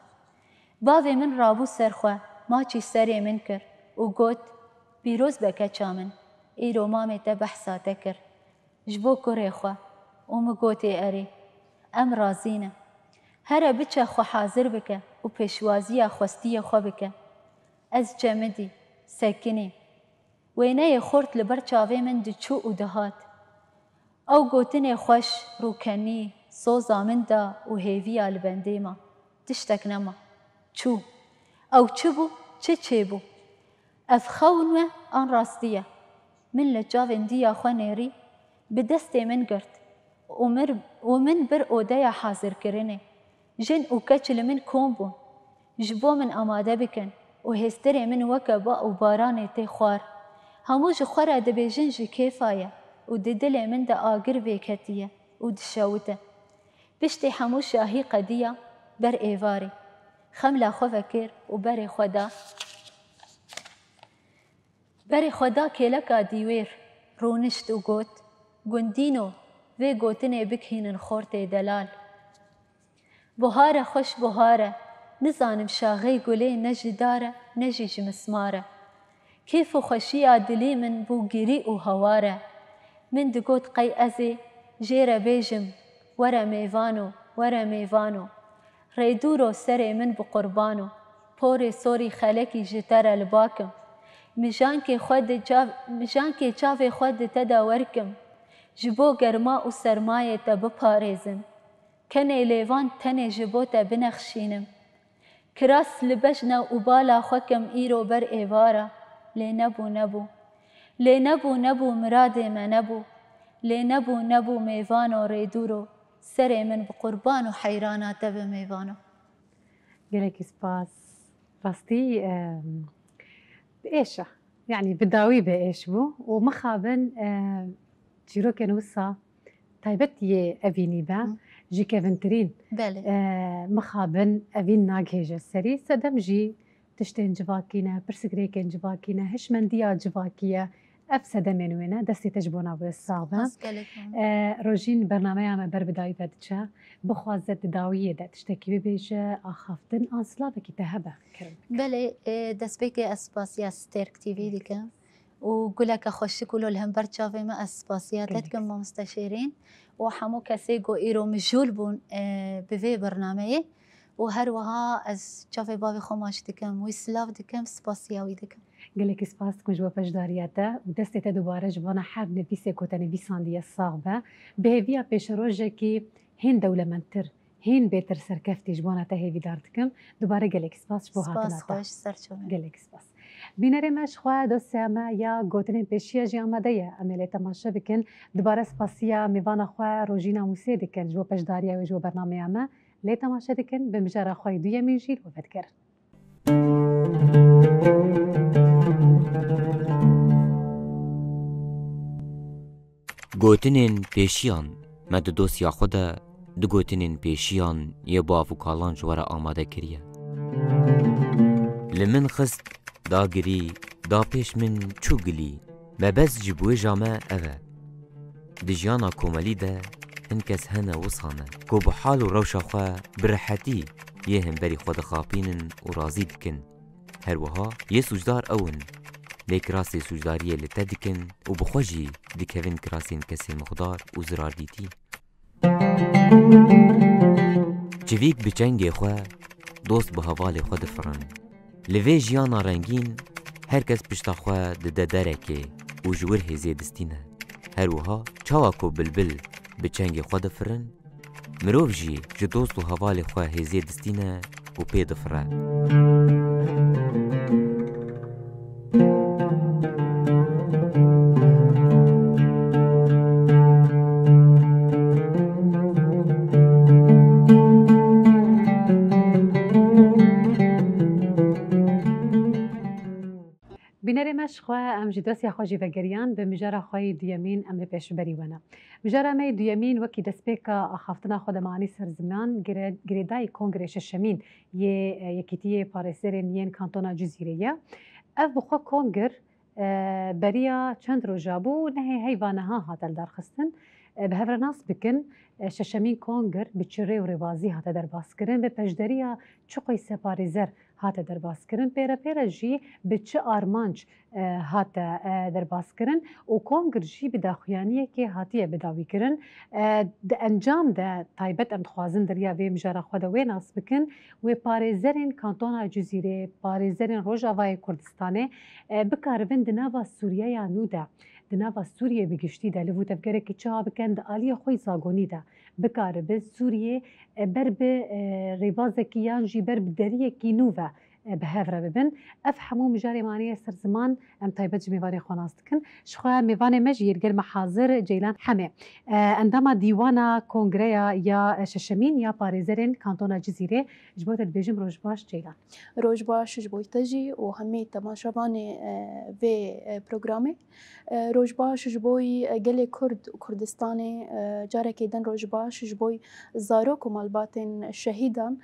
Bavê min rabû ser xwe, maçî serê min kir û got, pîroz be keça min, îro mamê te behsa te kir. Ji bo kurê xwe û min gotê erê, em razî ne. Here biçe xwe hazir bike û pêşwaziya xwestiyê xwe bike. Ez cemidî, sekinî. Wêneyê xort li ber çavê min diçû û dihat. Ew gotinê xweş, rûkenî, soza min da û hêviya li bendê ma. Tiştek nema. Çû. Ew çi bû? چه بو اف خونوه آن راستیه من لجاوین دیا خوانیری به دست من گرد و من بر اودای حاضر کرنه جن و کچل من کون بون جبو من آماده بکن و هستری من وکا با و باران تی خوار هموش خوره دبی جنج کیفایه و دل من دا آگر ویکتیه و دشاوته بشتی هموش شاهی قدیه بر ایواری خملا خو فکر و بر خدا کلکا دیویر رونشت و گوت گندینو و گوتنه بکهینن خورت دلال بهاره خوش بهاره نزانم شاغی گلی نجی داره نجی جمسماره کیف و خوشی دلی من بو گیری و هواره من دگوت قی ازی جیره بیجم ورا میوانو ریدورو سر من بقربانو پوری سوری خلکی جتر الباکم مجان که چاوی خود تدا ورکم جبو گرما و سرمایه تا بپاريزم کنه لیوان تنه جبو تا بنخشینم کراس لبجنا و بالا خوکم ایرو بر ایوارا لنبو مراد ما نبو میوانو ریدورو سر من بقربان و حیرانات بمیوانو. گلکی سپاس راستی بإيشة يعني بداوي بإيش بو ومخابن جيروك نوسا تايبتي أفيني با جي كيفنترين بله مخابن أفين ناجهجة سري سدم جي تشتين جواكينا برسكريكين جواكينا هشمن ديا جواكيا أفسد منوينا دستي تجبونا بالصعبة روجين برنامج عم بربداي بدشة بخوازت داوية ده تشتكي ببيجة أخافتن أصلا بكي تهبة كرم بله دست بيكي أسباسيا ستيرك تيفي ديكا وقولك أخوشي كلو الهم برشافي ما أسباسيا تتكم مستشيرين وحمو كسيقو إيرو مجول بون بفي برنامج وهروها از شافي بابي خماش ديكم ويسلاف ديكم سباسياوي ديكم قالك سپاس كم جوا پشداریاتا و دستت دوباره جوانا حر نویسه کتا نویسان دیا صاغبه بهویا پیش روزه که هین دولمندتر هین بهتر سرکفتی جوانا تهیوی دارتکم دوباره قالك سپاس بو هاتنا سپاس خوش سرچونه قالك سپاس بینره مش خواه دوست اما یا گوتنین پیشیا جی آمده یا امیلی تماشا بکن دوباره سپاسیا میوانا خواه روژینا موسی دکن جوا پشداریا و جوا برنامه اما لی تماشا دکن بمجرد خواه دوی میجیل و بدکر گوتنین پیشیان مد دوسیا خدا دو گوتنین پیشیان یه باف و کالان جواره آماده کریه لمن خست دا گری دا پیش من چو گلی مبز جبوه جامعه اوه دجیانا کوملی ده هنکس هنه وصانه کو بحال و روشا خواه برحتی یه هم بری خود خاپینن و رازی دکن هر وها یه سوجدار اون لیک راسی سوجداریه لته دکن و بخوجی دکوین کراسین کسی مخدار و زرار دیتی جویک بچنگ خواه دوست به حوال خود فرن لوی جیانا رنگین هر کس پشتا خواه ده درکه و جور هزی دستینه هر وها چاواکو بلبل بچنگ خود فرن مروف جی دوست و حوال خواه هزی دستینه و پید فرن بینری مش خواه ام جدوسی خوشی و گریان به مجرد خواه دیامین ام لپیش بری ونه مجرد می دیامین وکی دست پیکا خافتنا خود معنی سرزمان گریدای کنگرش شمین یکیتی پارسرین ین کانتونا جزیره اف بخوا کنگر بریا چند رو جابو نه حیوانه ها هاتل درخستن به هفر ناس بکن ششمین کنگر بچره و روازی هات در باز کرن به پجدریا چقوی سپاریزر هات در باز کرن پیرا جی به چه آرمانج هات در باز کرن و کنگر جی به داخویانیه که هاتیه بداوی کرن ده انجام ده تایبت ام خوازن دریا وی مجارا خود وی ناس بکن و پاریزرین کانتونا جزیره پاریزرین روجاوای کردستانه بکاربن دناوا سوریه یا نوده دناوا سوریه بگشتی ده لفو تفکره که چه بکن ده آلی خوی زاگونی ده بکاره به سوریه بر به ریوازه کیان جی بر به دریه کی نوه بهافرة ببن أفهموا مجاري مانية سر زمان أم تايبت ميواني خوناستكن شخوا ميواني مجي يرجل محاضر جيلان حمي عندما ديوانا كونغريا يا ششمين يا باريزرين كانتونا جزيرة جبوت البيجم روجباش جيلان روجباش جبوي تجي وهمي تماشاواني في برنامج روجباش جبوي قلي كرد وكردستاني جارك يدن روجباش جبوي زاروك ومالباتن شهيدا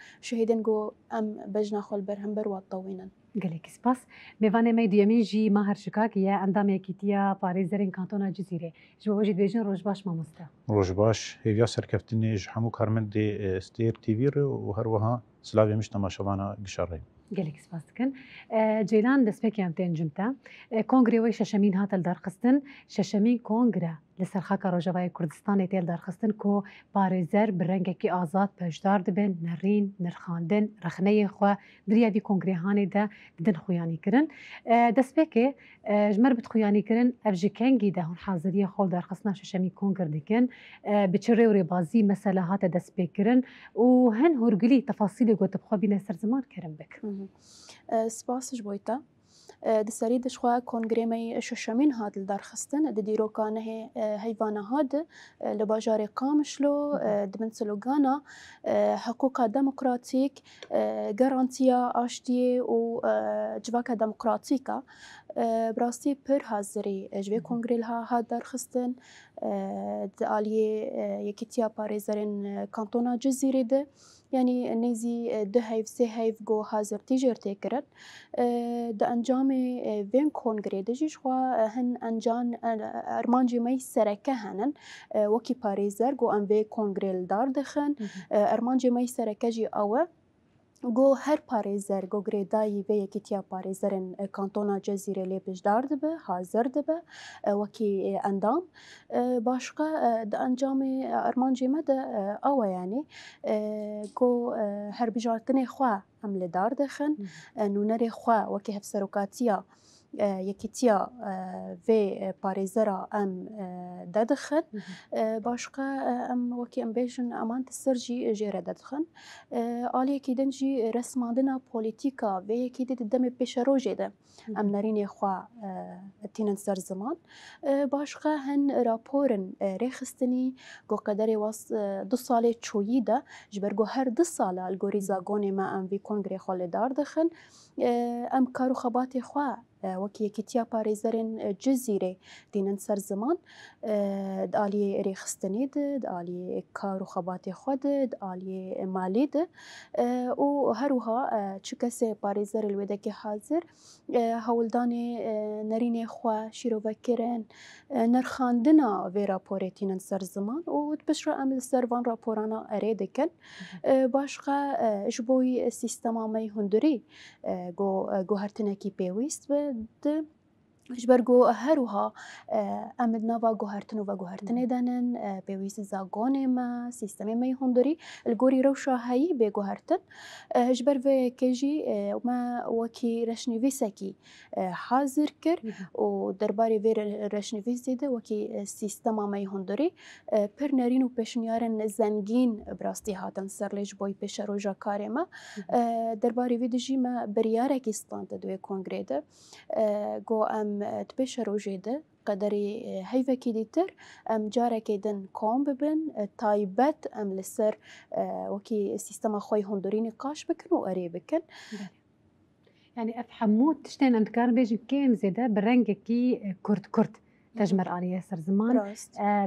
جو ام بجنا خول برهمبر والطوينا قالك سباس ميفاني مي ديامين جي ماهر شكاك يا عندما كيتيا باريزرين كانتونا جزيرة جبو وجد بيجن روجباش ما مستا روجباش هي سركفتني جحمو كارمن دي ستير تيفير وهروها سلافي مش تماشاوانا قشاري قالك سباس كن جيلان دسبيك يامتين جمتا كونغري وي ششمين هات الدارخستن ششمين كونغرا لسر خاكا روجاوای کردستان تیل درخستن کو پارێزەر برەنگێکی ئازاد پەشدار دەبن نەڕین نرخاندن رەخنەیە خوا دریا وی کۆنگرێهانێدا ددن خویانیکردن دەستپێکێ ژمەر بت خویانیکردن ئەف ji kengî de hûn حازریە خۆ درخستنا شەشەمی کۆنگر dikin bi çi rêw rêbazî mesele hate destpêkirin û hin hûrgilî tefasîlê gotibxwe bîne ser ziman kirin bik. سپاس جبويتا دسري دشخوا كونغريمي ششمين هاد الدارخستن ديرو كان هيفانا هاد لباجاري قامشلو دمن سلوغانا حقوق ديمقراطيك غارانتيا اشتي و جواكا ديمقراطيكا براستي بير هازري جوي كونغري لها هاد دارخستن دالي يكيتيا باريزرين كانتونا جزيري ده يعني نيزي ده هيف سي هيف جو هازر تيجر تيكرت ده انجامي فين كونغري دجي شوا هن انجان ارمانجي مي سركه هنن وكي باريزر جو ان في كونغري الدار دخن ارمانجي مي سركه جي اوه جو هر پارێزەر گۆ گرێدایی vê yekîtiya parêzerên kantona Cezîrê lê bijdar dibe hazir dibe wekî endam başqa di encamê armancê me de aw e yanî got herbijartinê xwe em li dar dixin nûnerê xwe wekî hevserokatiya yekîtiya vê parêzera em dedixin başqa em wekî em bêjin eman ti ser jî jê re dedixin aliyekî din jî resmandina polîtîka vê yekî dî di demê pêşerojê de em nerînê xwe tînin ser ziman başqa hin raporên rêxistinî got qederê was 2 salê çoyî de ji ber got her 2 sal algorîza gonê me em vî kongrê xwe li dar dixin em kar û xebatê xwe وەکی یەکێتیا پارێزەرên Cezîrê dînin ser ziman di aliyê rêxistinê de di aliyê kar û xebatê xwe de di aliyê malê de û her wiha çi kesê parêzerê li wê deke hazir hewildanê nerînê xwe şîrovekirin nirxandina vê raporê tînin ser ziman û dibişire em li ser van raporana erê dikin başqa ji bo wî sîstema me hundirî guhertinekî pêwîst be ji ber got her wiha em di nava guhertin û veguhertinê denin pêwîstî zagonê me sîstemê me hundirî li gorî rewşa heyî bêguhertin ji ber vê yekê jî me wekî reşnivîsekî hazir kir û derbarê vê reşnivîsê de wekî sîstema me hundirî pir nerîn û pêşniyarên zengîn bi rastî hatin ser lê ji bo pêşeroja karê me derbarê vê de jî me biryarekî stand di wê kongrê de got em di pêşerojê de qederî heyvekî dîtir em carekê din kom bibin taybet em li ser wekî sîstema xwe hundirî nîqaş bikin û erê bikin يعني أفهموا تشتين أم تكارن بيجن كيم زيادة برنجكي كرد كرد تجمر عليه سر زمان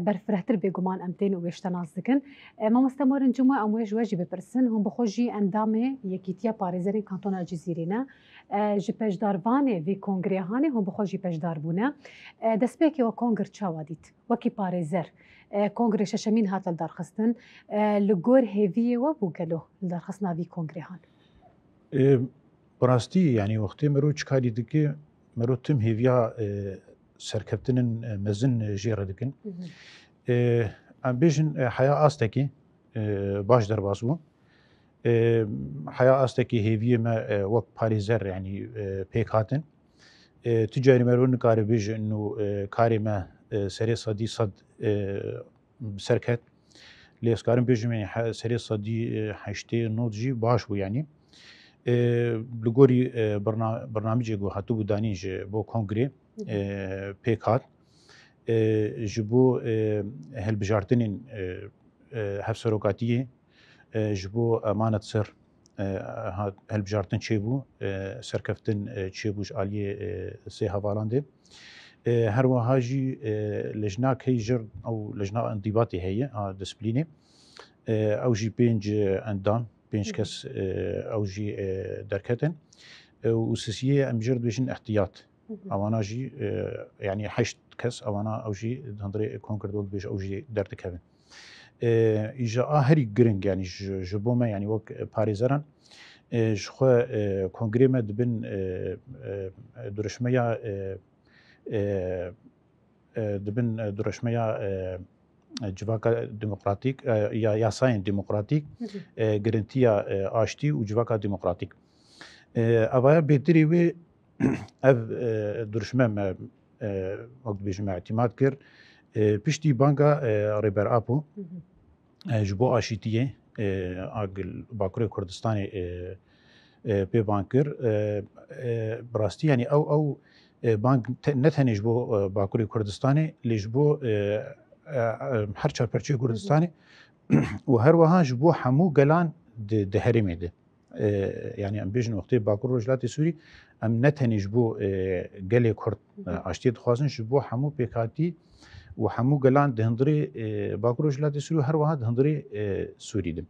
برفرهتر بيجومان أمتين ويشتناز دكن ما مستمرن جمعة أم ويش واجب برسن هم بخوجي أندامي يكيتيا باريزرين كانتونا جزيرينا جي بجدارباني في كونغريهاني هم بخوجي بجداربونا دسبيكي وكونغر تشاواديت وكي باريزر كونغري ششمين هات الدارخستن لغور هيفيه وبوغلو الدارخستنا في كونغريهان براستی یعنی وقتی مرو چکاری دکی مرو تم هیویا سرکفتنن مزن جیره دکن ام بیشن حیا آستکی باش در باسو حیا آستکی هیوی ما وقت پاریزر یعنی پیکاتن تجاری مرو نکاری بیش انو کاری ما سری صدی صد سرکت لیس کارم بیشم یعنی سری صدی هشته نوت جی باش بو یعنی لگوری برنامجی گو هاتو بودانی جبو کنگره پیکات جبو هلبجارتنین هفسروکاتیه جبو امانت سر هلبجارتن چه بو سرکفتن چه بوش عالیه سه هوالانده هر وهاجی لجنا کی جر او لجنا انضباطی هي دسپلینه او جی پنج اندام پنج کس او جی درکتن و سیسیه امجر بيشن احتياط اوانا جي يعني 8 كس اوانا او جي هندري كونكرد وقت بيش او جي درتكبن اجا هري جرينج يعني جبوما يعني وك باريزران جخوا كونغريما دبن درشميا دبن درشميا جواكا ديمقراطيك يا ياساين ديمقراطيك جرنتيا اشتي وجواكا ديمقراطيك اوایە بێتری وێ ئەv درشمە وەک بێژمە اعتیماد کرد پشتی بانکە ڕێبەرئاپۆ ji bo aşîtiyê Bakurê Kurdistanê pêvan kir bi rastî yanî ew bank ne tenê ji bo Bakurê Kurdistanê lê ji bo her çarperçeyê Kurdistanê û her wiha ji bo hemû gelan di herêmê de yani em bêjin wextê Bakur Rojhilatê Sûrî em ne tenê ji bo gelê Kurd aştiyê dixwazin ji bo hemû pêkhatî û hemû gelan di hindirê Bakur Rojhilatê Sûrî her wiha di hindirê Sûrî de.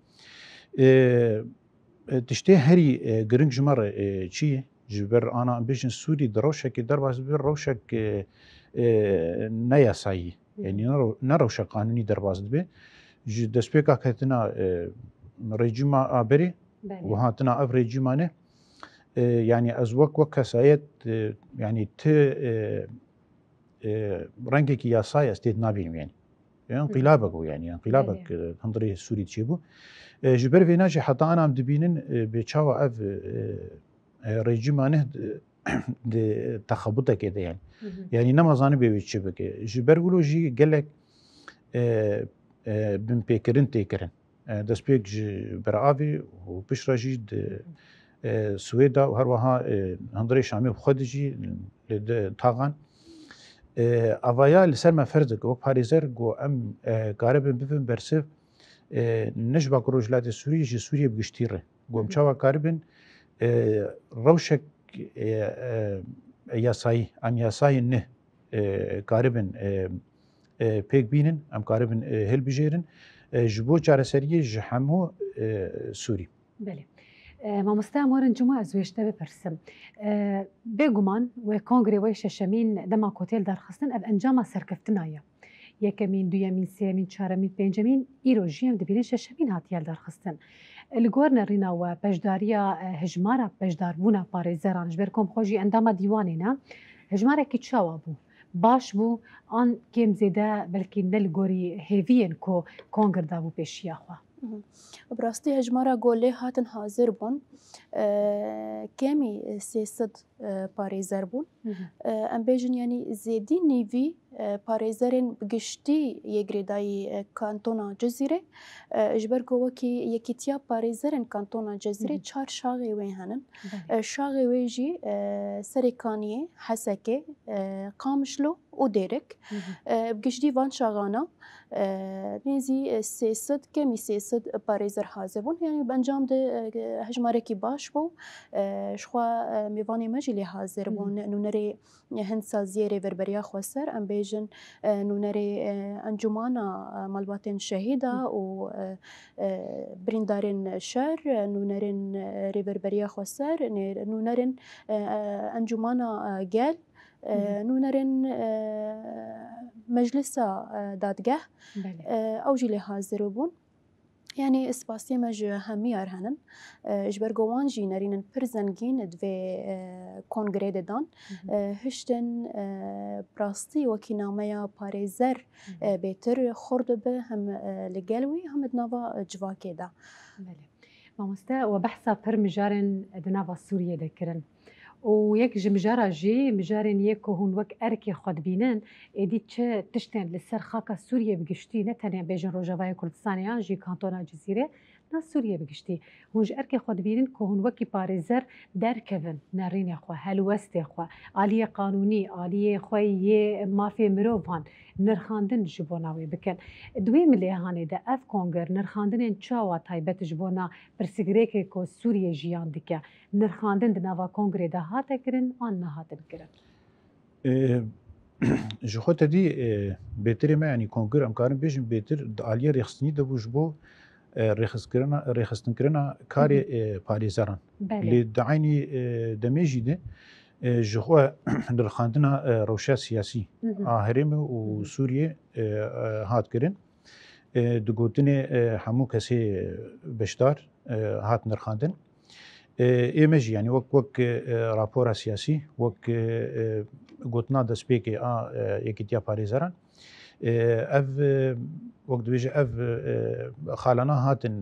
Tiştê herî giring ji me re çi ye ji ber ana em bêjin Sûrî di rewşekê derbas bi rewşek neyasayî yani ne rewşek qanûnî derbas dibe ji destpêka ketina rejîma aberê و هاتنا اف ريجيمانه يعني ازوك وكسايت يعني ت رنجك يا ساي استيد نابين يعني انقلابك يعني انقلابك هندري سوري تشيبو جبر فيناجي حتى انا ام دبينن بتشاوا اف ريجيمانه تخبطك كده يعني نمازاني بيتشبك جبر ولوجي قالك بن بيكرن تيكرن دەستپێک ji berevî û pişra jî di Swêda û her wiha hindirê Şamê xwe dijî li taxan avaya li ser me ferz dike wek parêzer got em karibin bibin bersiv ne ji Bakur Rojhilatê Sûrî ji Sûriyê bigiştî re got em çawa karibin rewşek yasayî em yasayên nû karibin pêk bînin em karibin hilbijêrin ji bo çareseriyê ji hemû Sûrî. Belê. Mamoste warin cuma ez wêjte bipirsim. Bêguman wê kongrê wê şeşemîn dema kotêl derxistin ev encama serkeftina ye. Yekemîn, duyemîn, sêyemîn, çaremîn, pêncemîn îro jî em dibînin şeşemîn hatiye derxistin. Li gor nerîna we bejdariya hejmara bejdarbûna parêzeran ji ber komxwe jî endama dîwanê ne hejmarekî çawa bû. باش بوو آن کێم زێدە بەلکی نە li gorî hêviyên ku kongirda bû pêşiya xwe. براستی هجمارا گوله هاتن حاضر بون کمی 300 پارێزەر بوون ئەم بێژن ینی زێدی نیڤی پارێزەرên گشتî yêgirêdayî kantona Cezîrê ji ber ku wekî yekîtiya parêzerên kantona Cezîrê çar şaxê wê henin şaxê wê jî serê Kaniyê, Hesekê, Qamişlo û Dêrek bi giştî van şaxana nêzî 300 kemî 300 parêzer hazir bûn yani bencam de hejmarekî baş bû ji xwe mêvanê me jî lê hazir bûn nûnerê hindsaziyê rêverberiya xweser em bêjin nûnerê encûmana malbatên şehîda û birîndarên şer nûnerên rêverberiya xweser nûnerên encûmana gel nûnerên meclisa dadgeh ew jî lê hazir bûn yani spasiyê me ji hemiyar henin ji ber ku wan jî nerînin pir zengîn divê kongrê de dan hiştin rastî wekî nameya parêzer bêtir xor dibe hem li gel wî hem di nava civakê de. Mamoste we behsa pir mijarên di nava Sûriyê de kirin. û yek ji mijara jî mijarên yê ku hûn wek erkê xwe dibînin êdî çi tiştên li ser xaka Sûriyê bigiştî ne tenê bêjin Rojavayê Kurdistanê yan jî kantona Cezîrê نا سوریه بگشتی هونج ارک خود بینن که هون وکی پارێزەر دەرکەون نەڕینێ خوا هەلوەستێ خوا ئالیە قانونی ئالیە خوای یێ مافێ مرۆڤان نرخاندن ji bo navê bikin. Duêm lêhanê de ev konger nirxandinên çawa taybet ji bo na pirsgirêkê ku Sûriye jiyan dike nirxandin di nava kongrê de hate kirin an nehatin kirin. Ji xwe tedî bêtirê me yanî kongir em karin bêjin bêtir di aliyê rêxistinî de bû ji bo rêxistindirina karê parêzeran. Lê di aynî demê jî de ji xwe nirxandina rewşa siyasî a Herêmê û Sûriyê hat kirin. Di gotinê hemû kesê beşdar hat nirxandin. Ême jî yanî wek rapora siyasî wek gotina destpêkê a Yekîtiya Parêzeran ev wek dibêje ev xalana hatin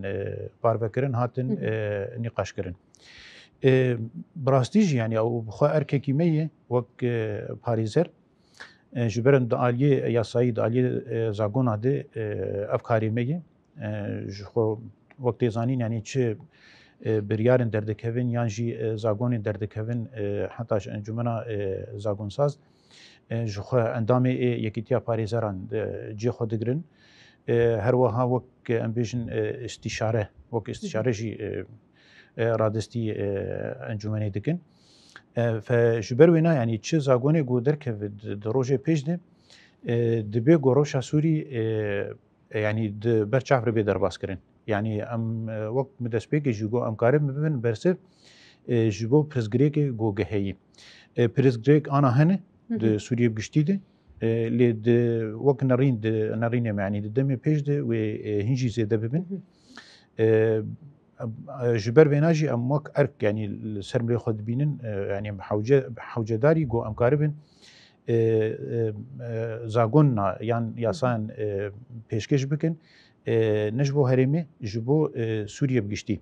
parvekirin hatin nîqaşkirin. Bi rastî jî yanî ew bi xwe erkekî me ye wek parêzer ji ber di aliyê yasayî di aliyê zagona de ev karê me ye ji xwe wek tê zanîn yanî çi biryarên derdikevin yan jî zagonên derdikevin heta ji encûmena zagonsaz ji xwe endamê Yekîtiya Parêzeran cê xwe digirin. Her wiha wek em bêjin îstîşare wek îstîşare jî radestî encûmenê dikin. Ji ber wê na yanî çi zagonê got derkeve di rojê pêş de dibe ku rewşa Sûrî yanî di ber çav re bê derbas kirin. Yani em wek mi destpêkê jî got em karin bibin bersiv ji bo pirsgirêkê gogeheyî. Pirsgirêk ana hene di Sûriye giştî de lê di wek nerîn di nerînê me yanî di demê pêş de wê hîn jî zêde bibin. Ji ber vê na jî em wek erk yanî li ser mirê xwe dibînin yanî hewcedarî got em karibin zagona yan yasayan pêşkêş bikin ne ji bo Herêmê ji bo Sûriye bigiştî.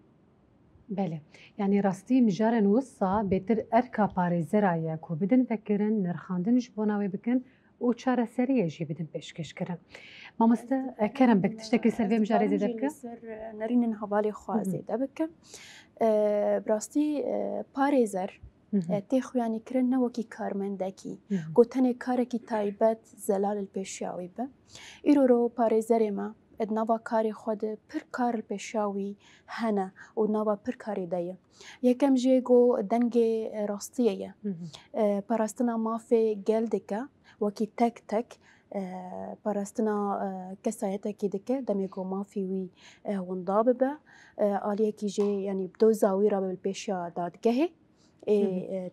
Belê yanî rastî mijarên wisa bêtir erka parêzera ye ku bidin vekirin nirxandin ji bo navê bikin û çareseriyê jî bidin pêşkêşkirin. Mamoste Kerem bik tiştekî ser vê mijarê zêde bike? Ser nerînên hevalê xwe zêde bike. Bi rastî parêzer tê xuyanî kirin ne wekî karmendekî ku tenê karekî taybet zelal li pêşiya wî be. Îro parêzerê me di nava karê xwe de pir kar li pêşiya wî hene û nava pir karê de ye. Yekem jê got dengê rastiyê ye. Parastina mafê gel dike wekî tek parastina kesayetekî dike demê ku mafî wî winda bibe. Aliyekî jê yanî doza wî re bi pêşiya dadgehê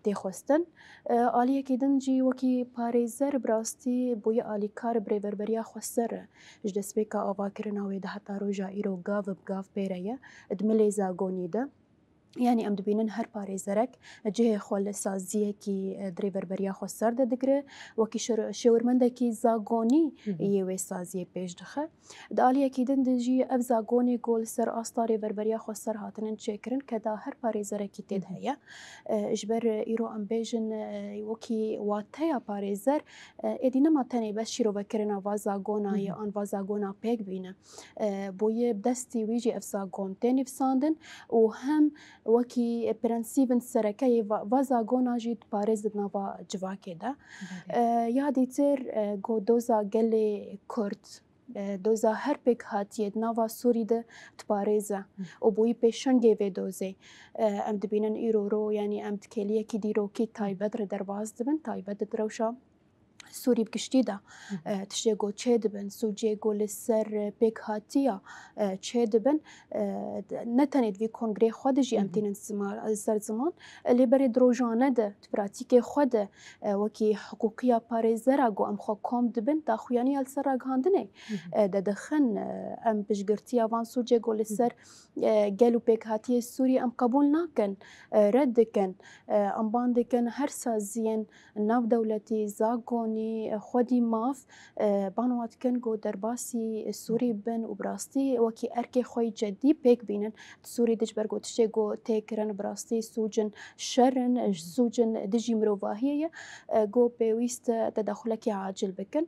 tê xwestin. Aliyekî din jî wekî parêzer bi rastî bûye alîkar birêverberiya xwe ser e. Ji destpêka avakirina wê de heta roja îro gav bi gav pêre ye di milê zagonî de. Yani em dibînin her parêzerek cihê xwe li saziyekî dirêverberiya xwe ser de digire wekî şêwirmendekî zagonî yê wê saziyê pêş dixe. Di aliyekî din de jî ev zagonê ku li ser asta rêverberiya xwe ser hatinin çêkirin ke da her parêzerekî tê de heye. Ji ber îro em bêjin wekî wateya parêzer êdî nema tenê bes şîrovekirina va zagona ye an va zagona pêk bîne. Bûye destî wî jî ev zagon tê nivîsandin û hem wekî prensîbin serekeyê va zagona jî diparêz di nava civakê de. Ya dîtir got doza gelê Kurd doza her pêk hatiye di nava Sûrî de diparêze û bûyî pêşengê vê dozê. Em dibînin îro yanî em dikêliyekî dîrokî taybet re derbas dibin taybet di rewşa Sûrî giştî de tiştê got çê dibin sûciyê got li ser pêk hatiya çê dibin ne tenê vî kongrê xwe de jî em tînin ser ziman lêberê rojane de pratîkê xwe de wekî hiqûqiya parêzera got em xwe kom dibin daxuyaniya li ser ragihandinê de dixin em piştgirtiya van sûcê got li ser gel û pêk hatiyê Sûrî em qebûl nakin red dikin em ban dikin her saziyên navdewletî zagonî يعني خودي ماف بانوات كن جو درباسي السوري بن وبراستي وكي أركي خوي جدي بيك بينن السوري دج برجو تشتي جو تيكرن براستي سوجن شرن سوجن دجي مروفاهية جو بيويست تدخلك عاجل بكن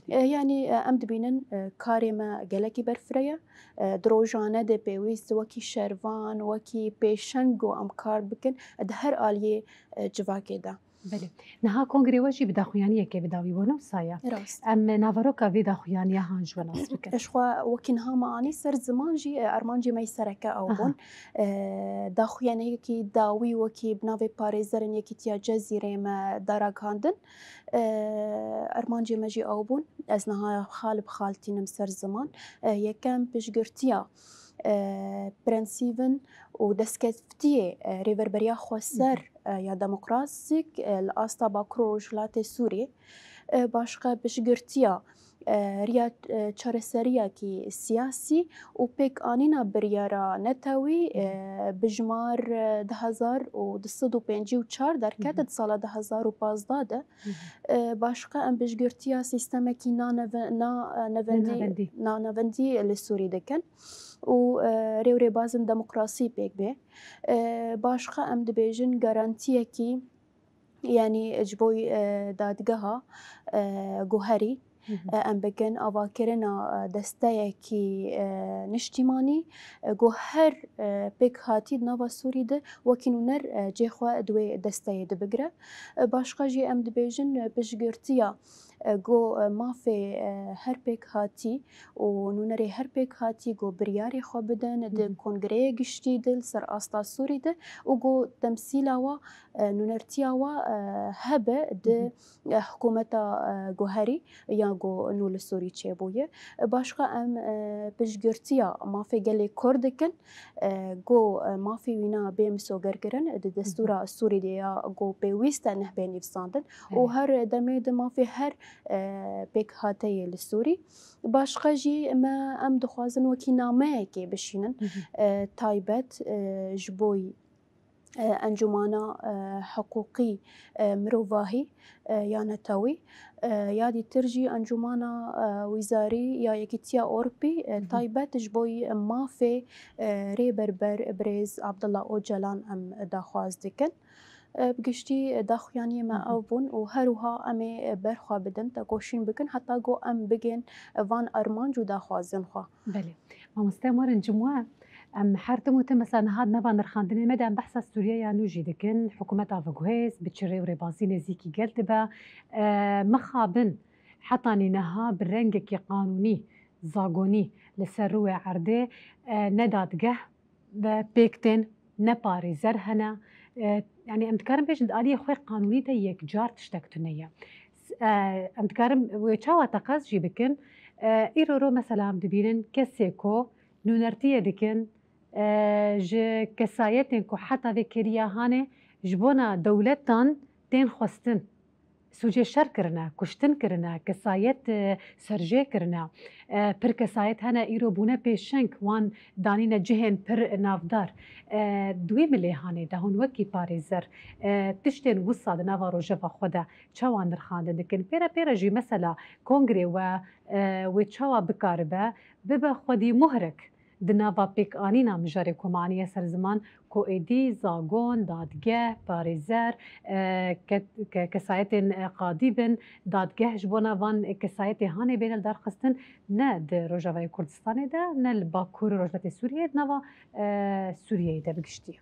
يعني أمد بينن كارما جلكي برفرية دروجانه ده بيويست وكي شروان وكي بيشنجو أمكار بكن دهر آلية جواكي ده. بله نها کنگری وجی بده خویانیه که بداوی بونه وسایا راست ام نافروکا ویدا خویانیه هنج وناس بکن اشخوا وكنها معاني سر زمان جي ارمان جي مي سركه او بون دا خويانه كي داوي وكي بنافي باريزرن يكي تيا جزيره ما دارا كاندن ارمان جي مجي او بون ازنها خالب خالتي نم سر زمان يكم بشگرتيا برنسيفن ودسكتفتيه ريفربريا خوسر يا ديمقراطيك الاستا باكرو جلاتي سوري باشقه بشگرتيا ريا چارەسەریە کی سیاسی و پێک ئانینا بریارە نەتەوی بژمار 1954 دەرکەتە ساڵە 2015 ده باشقە ئەم بژگرتیە سیستەمێکی نانەڤەندی لە سووری دەکەن و رێورێبازن دەموقراسی پێک بێ باشقە ئەم دەبێژن گارانتیەکی يعني جبوي دادگەها گوهری ام بگن آواکرنا دستایکی نشتیمانی گو هر پیک هاتی نوا سوری ده وکینو نر جیخوا دوی دستای ده بگره باشقا جی ام دبیجن بشگرتیا گو مافی هر پیک هاتی و نونری هر پیک هاتی گو بریاری خو بدن ده کنگره گشتی دل سر آستا سوری ده و گو تمثیلا و نونرتیا و هبه ده حکومتا گوهری یا گو نول سوری چه بویه باشقا ام بشگرتیا مافی گلی کردکن گو مافی وینا بیم سوگرگرن ده دستورا سوری دیا گو پیویسته نه بینی فساندن و هر دمه ده مافی هر پیک هاته لسوری باشقا جی ما ام دخوازن وکی نامه که بشینن تایبت جبوی انجمانا حقوقي مروفاهي يا نتاوي يادي ترجي انجمانا وزاري يا يكتيا اوربي تايبت جبوي ما في ريبربر بريز عبد الله اوجلان ام داخواز دكن بگشتی داخویانی ما او بون و هروها امی برخوا بدن تا گوشین بکن حتی گو ام بگن وان ارمان جو داخوازن خوا بله ما مستمر جموع ام حرتمو مثلا هاد نبان رخاندني مدى ام بحث سوريا يعني جدكن حكومة افغويز بتشري وربازي نزيكي قلت با مخابن حطاني نها بالرنجك قانوني زاغوني لسروي عرضي ندادقه بيكتن نباري زرهنا يعني ام تكرم بيش آلية خوي قانوني تيك جار تشتكتنية ام تكرم وشاوة تقاس جيبكن ايرورو مثلا ام دبينن كسيكو نونرتيه دكن ج کسایتن کو حتی وکریا هانه جبونا دولتان تین خواستن سوجه شر کرنا کشتن کرنا کسایت سرجه کرنا پر کسایت هنه ایرو بونه پیشنک وان دانین جهن پر نافدار دوی ملی هانه دهون وکی پاریزر تشتن وصاد نوارو جفا خودا چوان درخانده دکن پیرا جی مثلا کنگری و چوا بکاربه ببا خودی محرک دناوا پیک آنینا مجاری کمانی سر زمان کو ایدی زاگون دادگه پاریزر کسایت قادیبن دادگه جبونا وان کسایت هانی بین الدار خستن نه در روجاوای کردستان ده نه الباکور روجات سوریه نوا سوریه ده بگشتی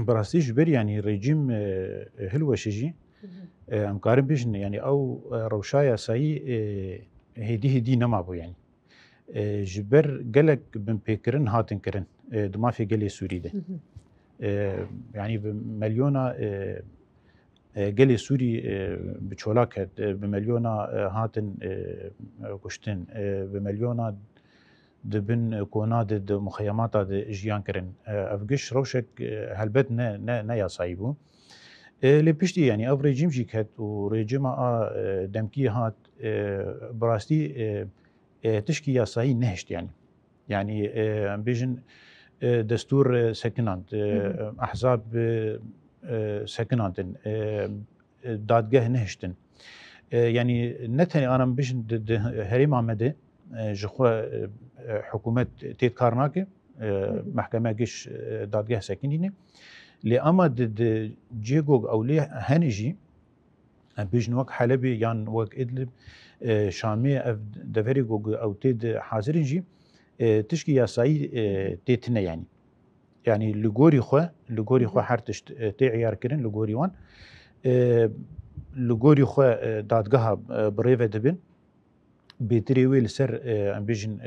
براستی جبر يعني ريجيم هلوشجي ام قارن بيجن يعني او روشايا ساي هدي نما بو يعني جبر قالك بن بيكرن هاتن كرن دما في قلي سوري ده يعني بمليونه قلي سوري بتشولاك بمليونه هاتن كشتن بمليونه دبن كونا د مخيمات د جيان كرن افقش روشك هلبت نا يا صايبو اللي بيشتي يعني اف ريجيم جيكت وريجيم دمكي هات براستي تشكي ياساي نهشت يعني بيجن دستور سكنانت احزاب سكنانت دادگاه نهشتن يعني نتنی آنم بیشن هریم آمده جخوا حکومت تید کار ناکه محکمه گش دادگاه سکنینه لی اما جیگوگ او لی هنجی بیشن وک حلبی یان وک ادلب شامی دفری گوگ او تید حاضرین جی تشکی یاسایی تیتنه يعني لغوري خو حرتش تي عيار كرين لغوري وان لغوري خو دادگاه بريفه دبن بيتريوي لسر امبيجن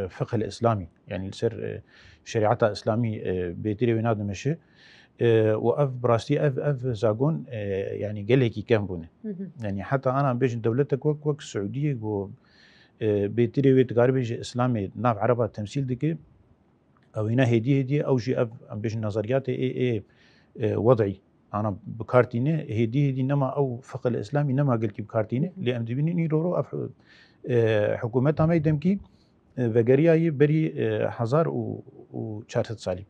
فقه الاسلامي يعني لسر شريعه اسلامي بيتريوي ناد مشي واف براستي اف زاغون يعني قالكي كان بونه يعني حتى انا امبيجن دولتك وك السعوديه و بيتريوي تقاربج اسلامي ناف عربه تمثيل دكي او هنا هدي او جي اب باش نظريات اي وضعي انا بكارتينه هدي انما او فقه الاسلامي انما قلت بكارتينه اللي ام دي بني رورو حكومتها ما يدمكي فغرياي بري حزار و 400 سالي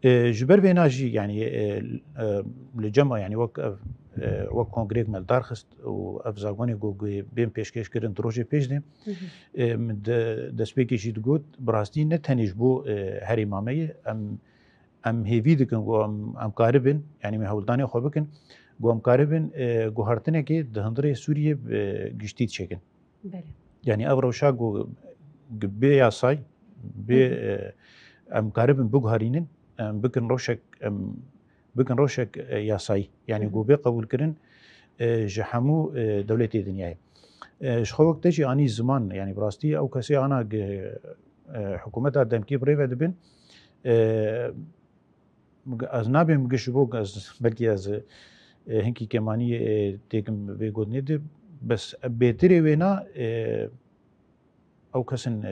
جبر بيناجي يعني الجمع يعني وك كونغريك مال دارخست و افزاغوني جو بين بيشكش كرن تروجي بيجدي من دسبيكي جيت جوت براستي نتنيج بو هري مامي ام هيفيدكن و ام قاربن يعني ما هولداني خو بكن جو ام قاربن جو هرتنه كي دهندري سوريه گشتيت شكن يعني ابروشا جو بي ياساي بي ام قاربن بوغهارينن بكن روشك ياساي يعني جو قبول كرن جحمو دولتي دنياي شخو وقت تجي اني زمان يعني براستي او كسي انا حكومتها دمكي بريفه دبن از نابي مگشبو از بلكي از هنكي كماني تيكم بيقول ندي بس بيتري وينا او كسن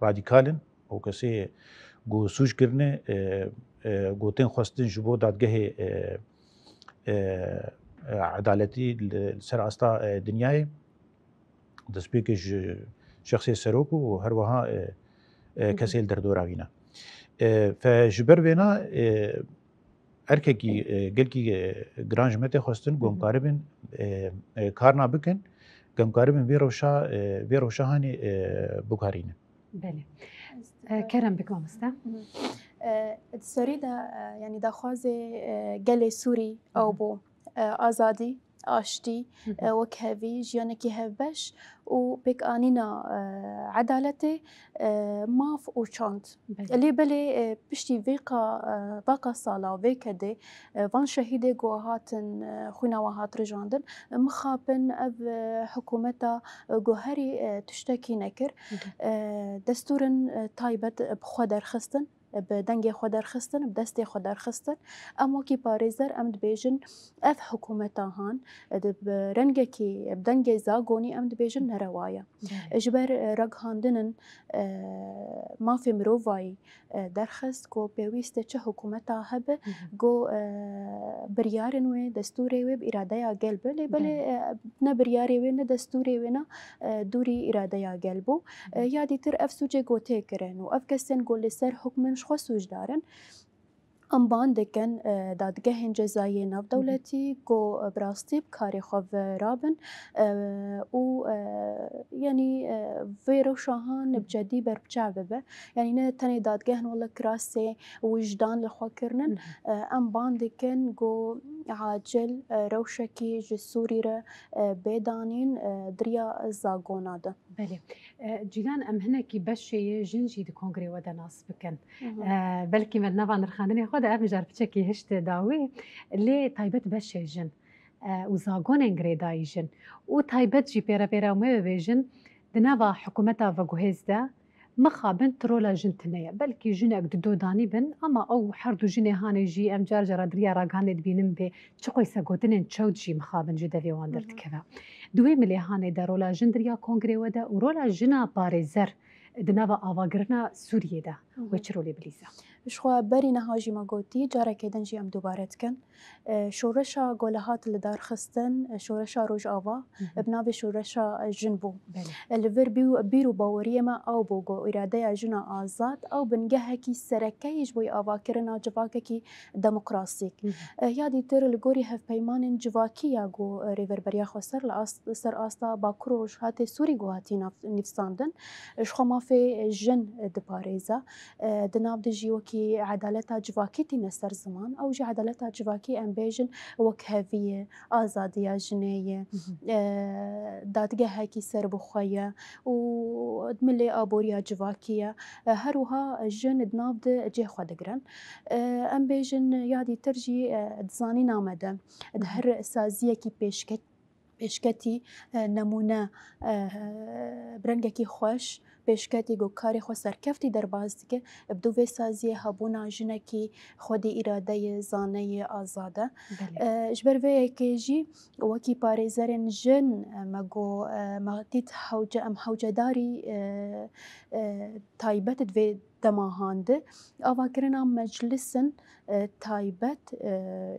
راديكالن او كسي جو سوج كرنه گوتن خواستن جبو دادگاه عدالتی سر استا دنیای دسپیکش شخصی سروک و هر وها کسی دردوراوینا فجبر وینا ارککی گلکی گرانج مت خواستن گم قاربن کارنا بکن گم قاربن وی روشهانی بوکارینه بله كرم بك مامستا السريدة يعني داخوازي قلي سوري أو بو آزادي آشتي وكهفي جيانكي هفبش وبك آنينا عدالتي ماف وشانت اللي بلي بشتي باقا صالة وفيكا دي فان شهيدي قوهاتن خونا وهات رجاندن مخابن أب حكومتا قوهري تشتكي نكر دستورن تايبت بخودر خستن بدنگ خود درخستن بدست خود درخستن اما کی پارێزەر ئەم دبێژن ئەف حکوومەتەهان رەنگێکی بدەنگی زاگۆنی ئەم دبێژن نەرەوایە ji ber رەگهاندنن mafê mirovayî derxist ku pêwîst e çi hikûmeta hebe got biryarên wê destûrê wê bi îradeya gel bi lê belê ne biryarê wê ne destûrê wê ne dûrî îradeya gel bû ya dîtir ev sûcê got tê kirin û ev kesên got li ser hukmin ji xwe sûc darin امبان دکن دادگاه جزایی ناف دولتی کو براستیب کاری خوب رابن و یعنی ویرو شاهان بجدی بربچه به یعنی نه تنی دادگاه نولا کراسی وجدان لخوا کرنن امبان دکن کو عاجل روشکی جسوری را بدانین دریا زاگوناده. بله جیلان ام هنه کی بشه جنجی د کنگره و دناس بکن بلکی من نوان رخاندنی خود اف مجار بچکی هشت داوی لی تایبت بشه جن و زاگون انگره دای جن و تایبت جی پیرا پیرا و میوه دنوا حکومتا و گوهزده مخابن ترولا جنتنيا بلكي جنك دو داني بن اما او حردو جني هاني جي ام جار جرا دريا راغان دبينم به چقوي سغوتن چود جي مخابن جدوي واندرت كذا دوي ملي هاني درولا جندريا كونغري ودا ورولا جنا باريزر دنوا اواغرنا سوريا دا وچرولي بليزا شخوا بري نهاجي ما قوتي جارة كيدن جي أم دوبارتكن شورشا قولهات اللي دار خستن شورشا روج آوا بنابي شورشا جنبو اللي فير بيرو باوريه ما أو بوغو إرادة جنا آزاد أو بنجهكي سركي جبوي آوا كرنا جواكي ديمقراطيك يادي تر الجوري هف بيمان جواكي جو ريفر بريا خسر سر آستا باكروج هاتي سوري جواتي نفساندن شخوا ما في جن دباريزا دناب دجي وكي عدالتها جواكي تنسر زمان أو جي عدالتها جواكي أمبيجن وكهفية آزادية جنية دادجه هاكي سر بخويا ودملي أبوريا جواكية هروها جن دناب جي خودجرن أمبيجن يادي ترجي دزاني نامده دهر سازية كي بيشكتي نمونه برنگكي خوش بيشكتي جو كاري خو سركفتي درباز ديكه بدو في سازيه هبونا جنكي خودي إرادة زاني آزاده جبر في كيجي وكي باريزرن جن ماغو مغتيت حوجة داري تايبت في دماهاند أوا كرنا مجلسن تايبت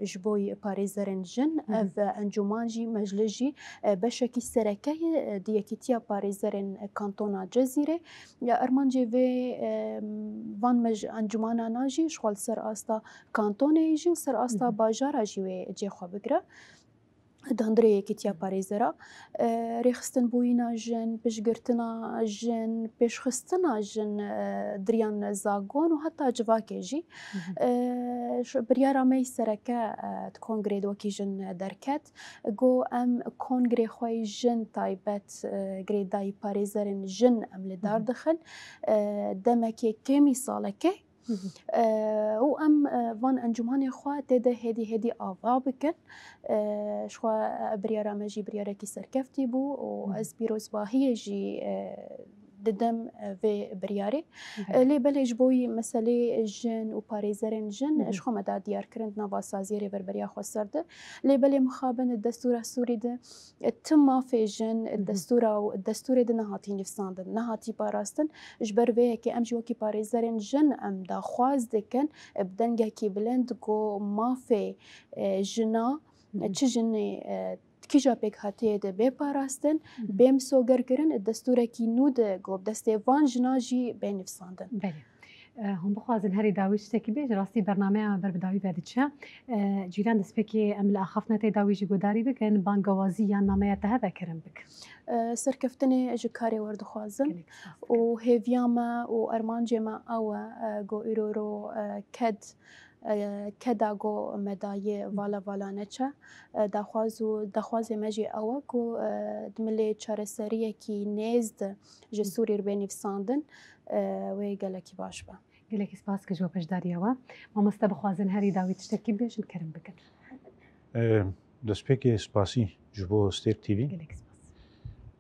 جبوي باريزرن جن اف انجمانجي مجلجي بشكي سركي ديكيتيا باريزرن كانتونا جزيره ارمانجي في وان انجمانا ناجي شغل سر استا كانتونه يجي وسر استا باجارا جي جي خو بكره داندري كيتيا باريزرا ريخستن بوينا جن بشجرتنا جن بشخستنا جن دريان زاغون وحتى جواكيجي بريارا مي سركا كونغري دوكي جن دركت جو ام كونغري خوي جن تايبت غريداي باريزرن جن ام لدار دخل دمكي كيمي صالكي وام وان انجماني خوا تدا هدي آوا بكن شوا بريارا مجي بريارا كي سركفتي بو و از بيروز باهي جي ددم في برياري لي بلج بوي مسألة جن و باريزرن جن شخو مدا ديار كرند نوا سازي ريفر بريا خو سرد لي بلي مخابن الدستور السوري ده تم في جن الدستور ده نهاتي نفساند نهاتي باراستن جبر في كي ام جوكي باريزرن جن ام دا خواز دكن بدنجا كي بلند كو ما في جنا تشجني کیجا پک هاتیه ده بپاراستن بیم سوگر کرن دستور کی نود گوب دسته وان جناجی بنفساندن. بله. هم بخوازن هری داویش تکی بیش راستی برنامه بر بداوی بدیچه جیران دسپکی امل آخف نتی داویجی گوداری بکن بانگوازی یا نامه ته بکرم بک. سرکفتنی جکاری ورد خوازن و هیویاما و ارمانجما او گو ایرورو کد كداغو مدايه والا نچا دخواز مجي او کو دملي چارسريه کی نزد جسوري ربني فساندن و گلکی باش با گلکی سپاس که جو پشداری و ما مستبخوازن هری داوی تشتکی بیش کرم بکن دسپیک سپاسی جبو ستیر تي في گلکی سپاس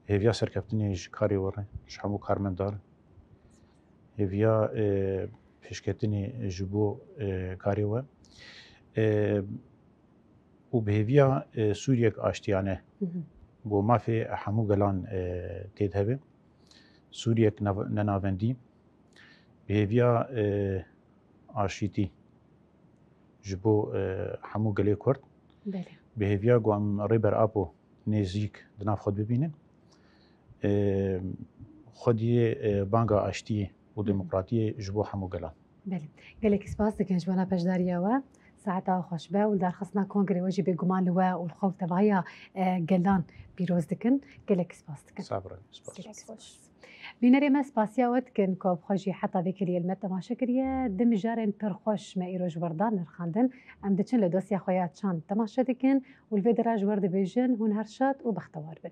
هيفيا سركفتني جكاري ورا شحمو كارمندار هيفيا پیشکتنی جبو کاریوه و بهویا سوریک آشتیانه بو مافی همو گلان تید هبه سوریک نناوندی بهویا آشیتی جبو همو گلی کرد بهویا گوام ریبر آبو نزیک دناف خود ببینه خودی بانگا آشتی و ديمقراطية جبو حمو قلان. بله. قالك سپاس دكن جوانا پشداريا و ساعتا خوش با و در خصنا كونغري وجي بگمان لوا و الخوف تبعيا قلان بيروز دكن قالك سپاس دكن. صبرا سپاس. بینری ما سپاسیا ود کن کوب خوشی حتی ذکری المت ما شکریه دم جارن پر خوش ما ایروج وردان نرخاندن ام دچن لدوسیا خویات چان تماشا دکن و الفيدراج ورد بیجن هون هرشات و بختوار بن.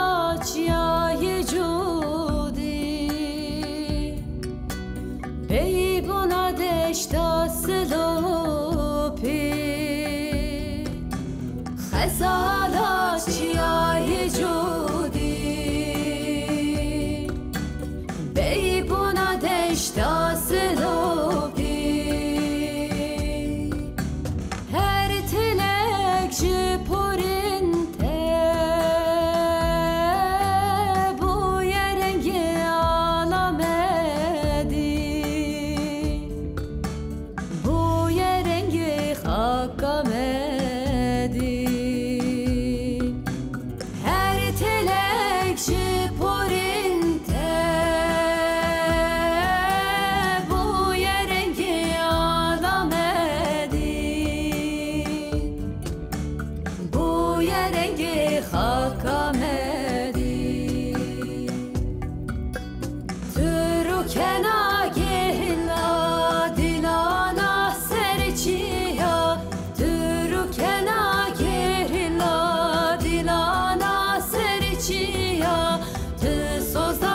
ازالاتیای جودی بیبونا دشتا سلوپی ازالات چیای جودی بی بونا دشتا سلوبی هر تلک جپورنته بوی رنگ آلامدی بوی رنگ خاکامدی هر تلک جپورنته بوی رنگ آلامدی بوی رنگ خاکامدی ترو کنا گهلا دیلانا سرچیا ترو کنا گهلا دیلانا سرچیا تو سوزا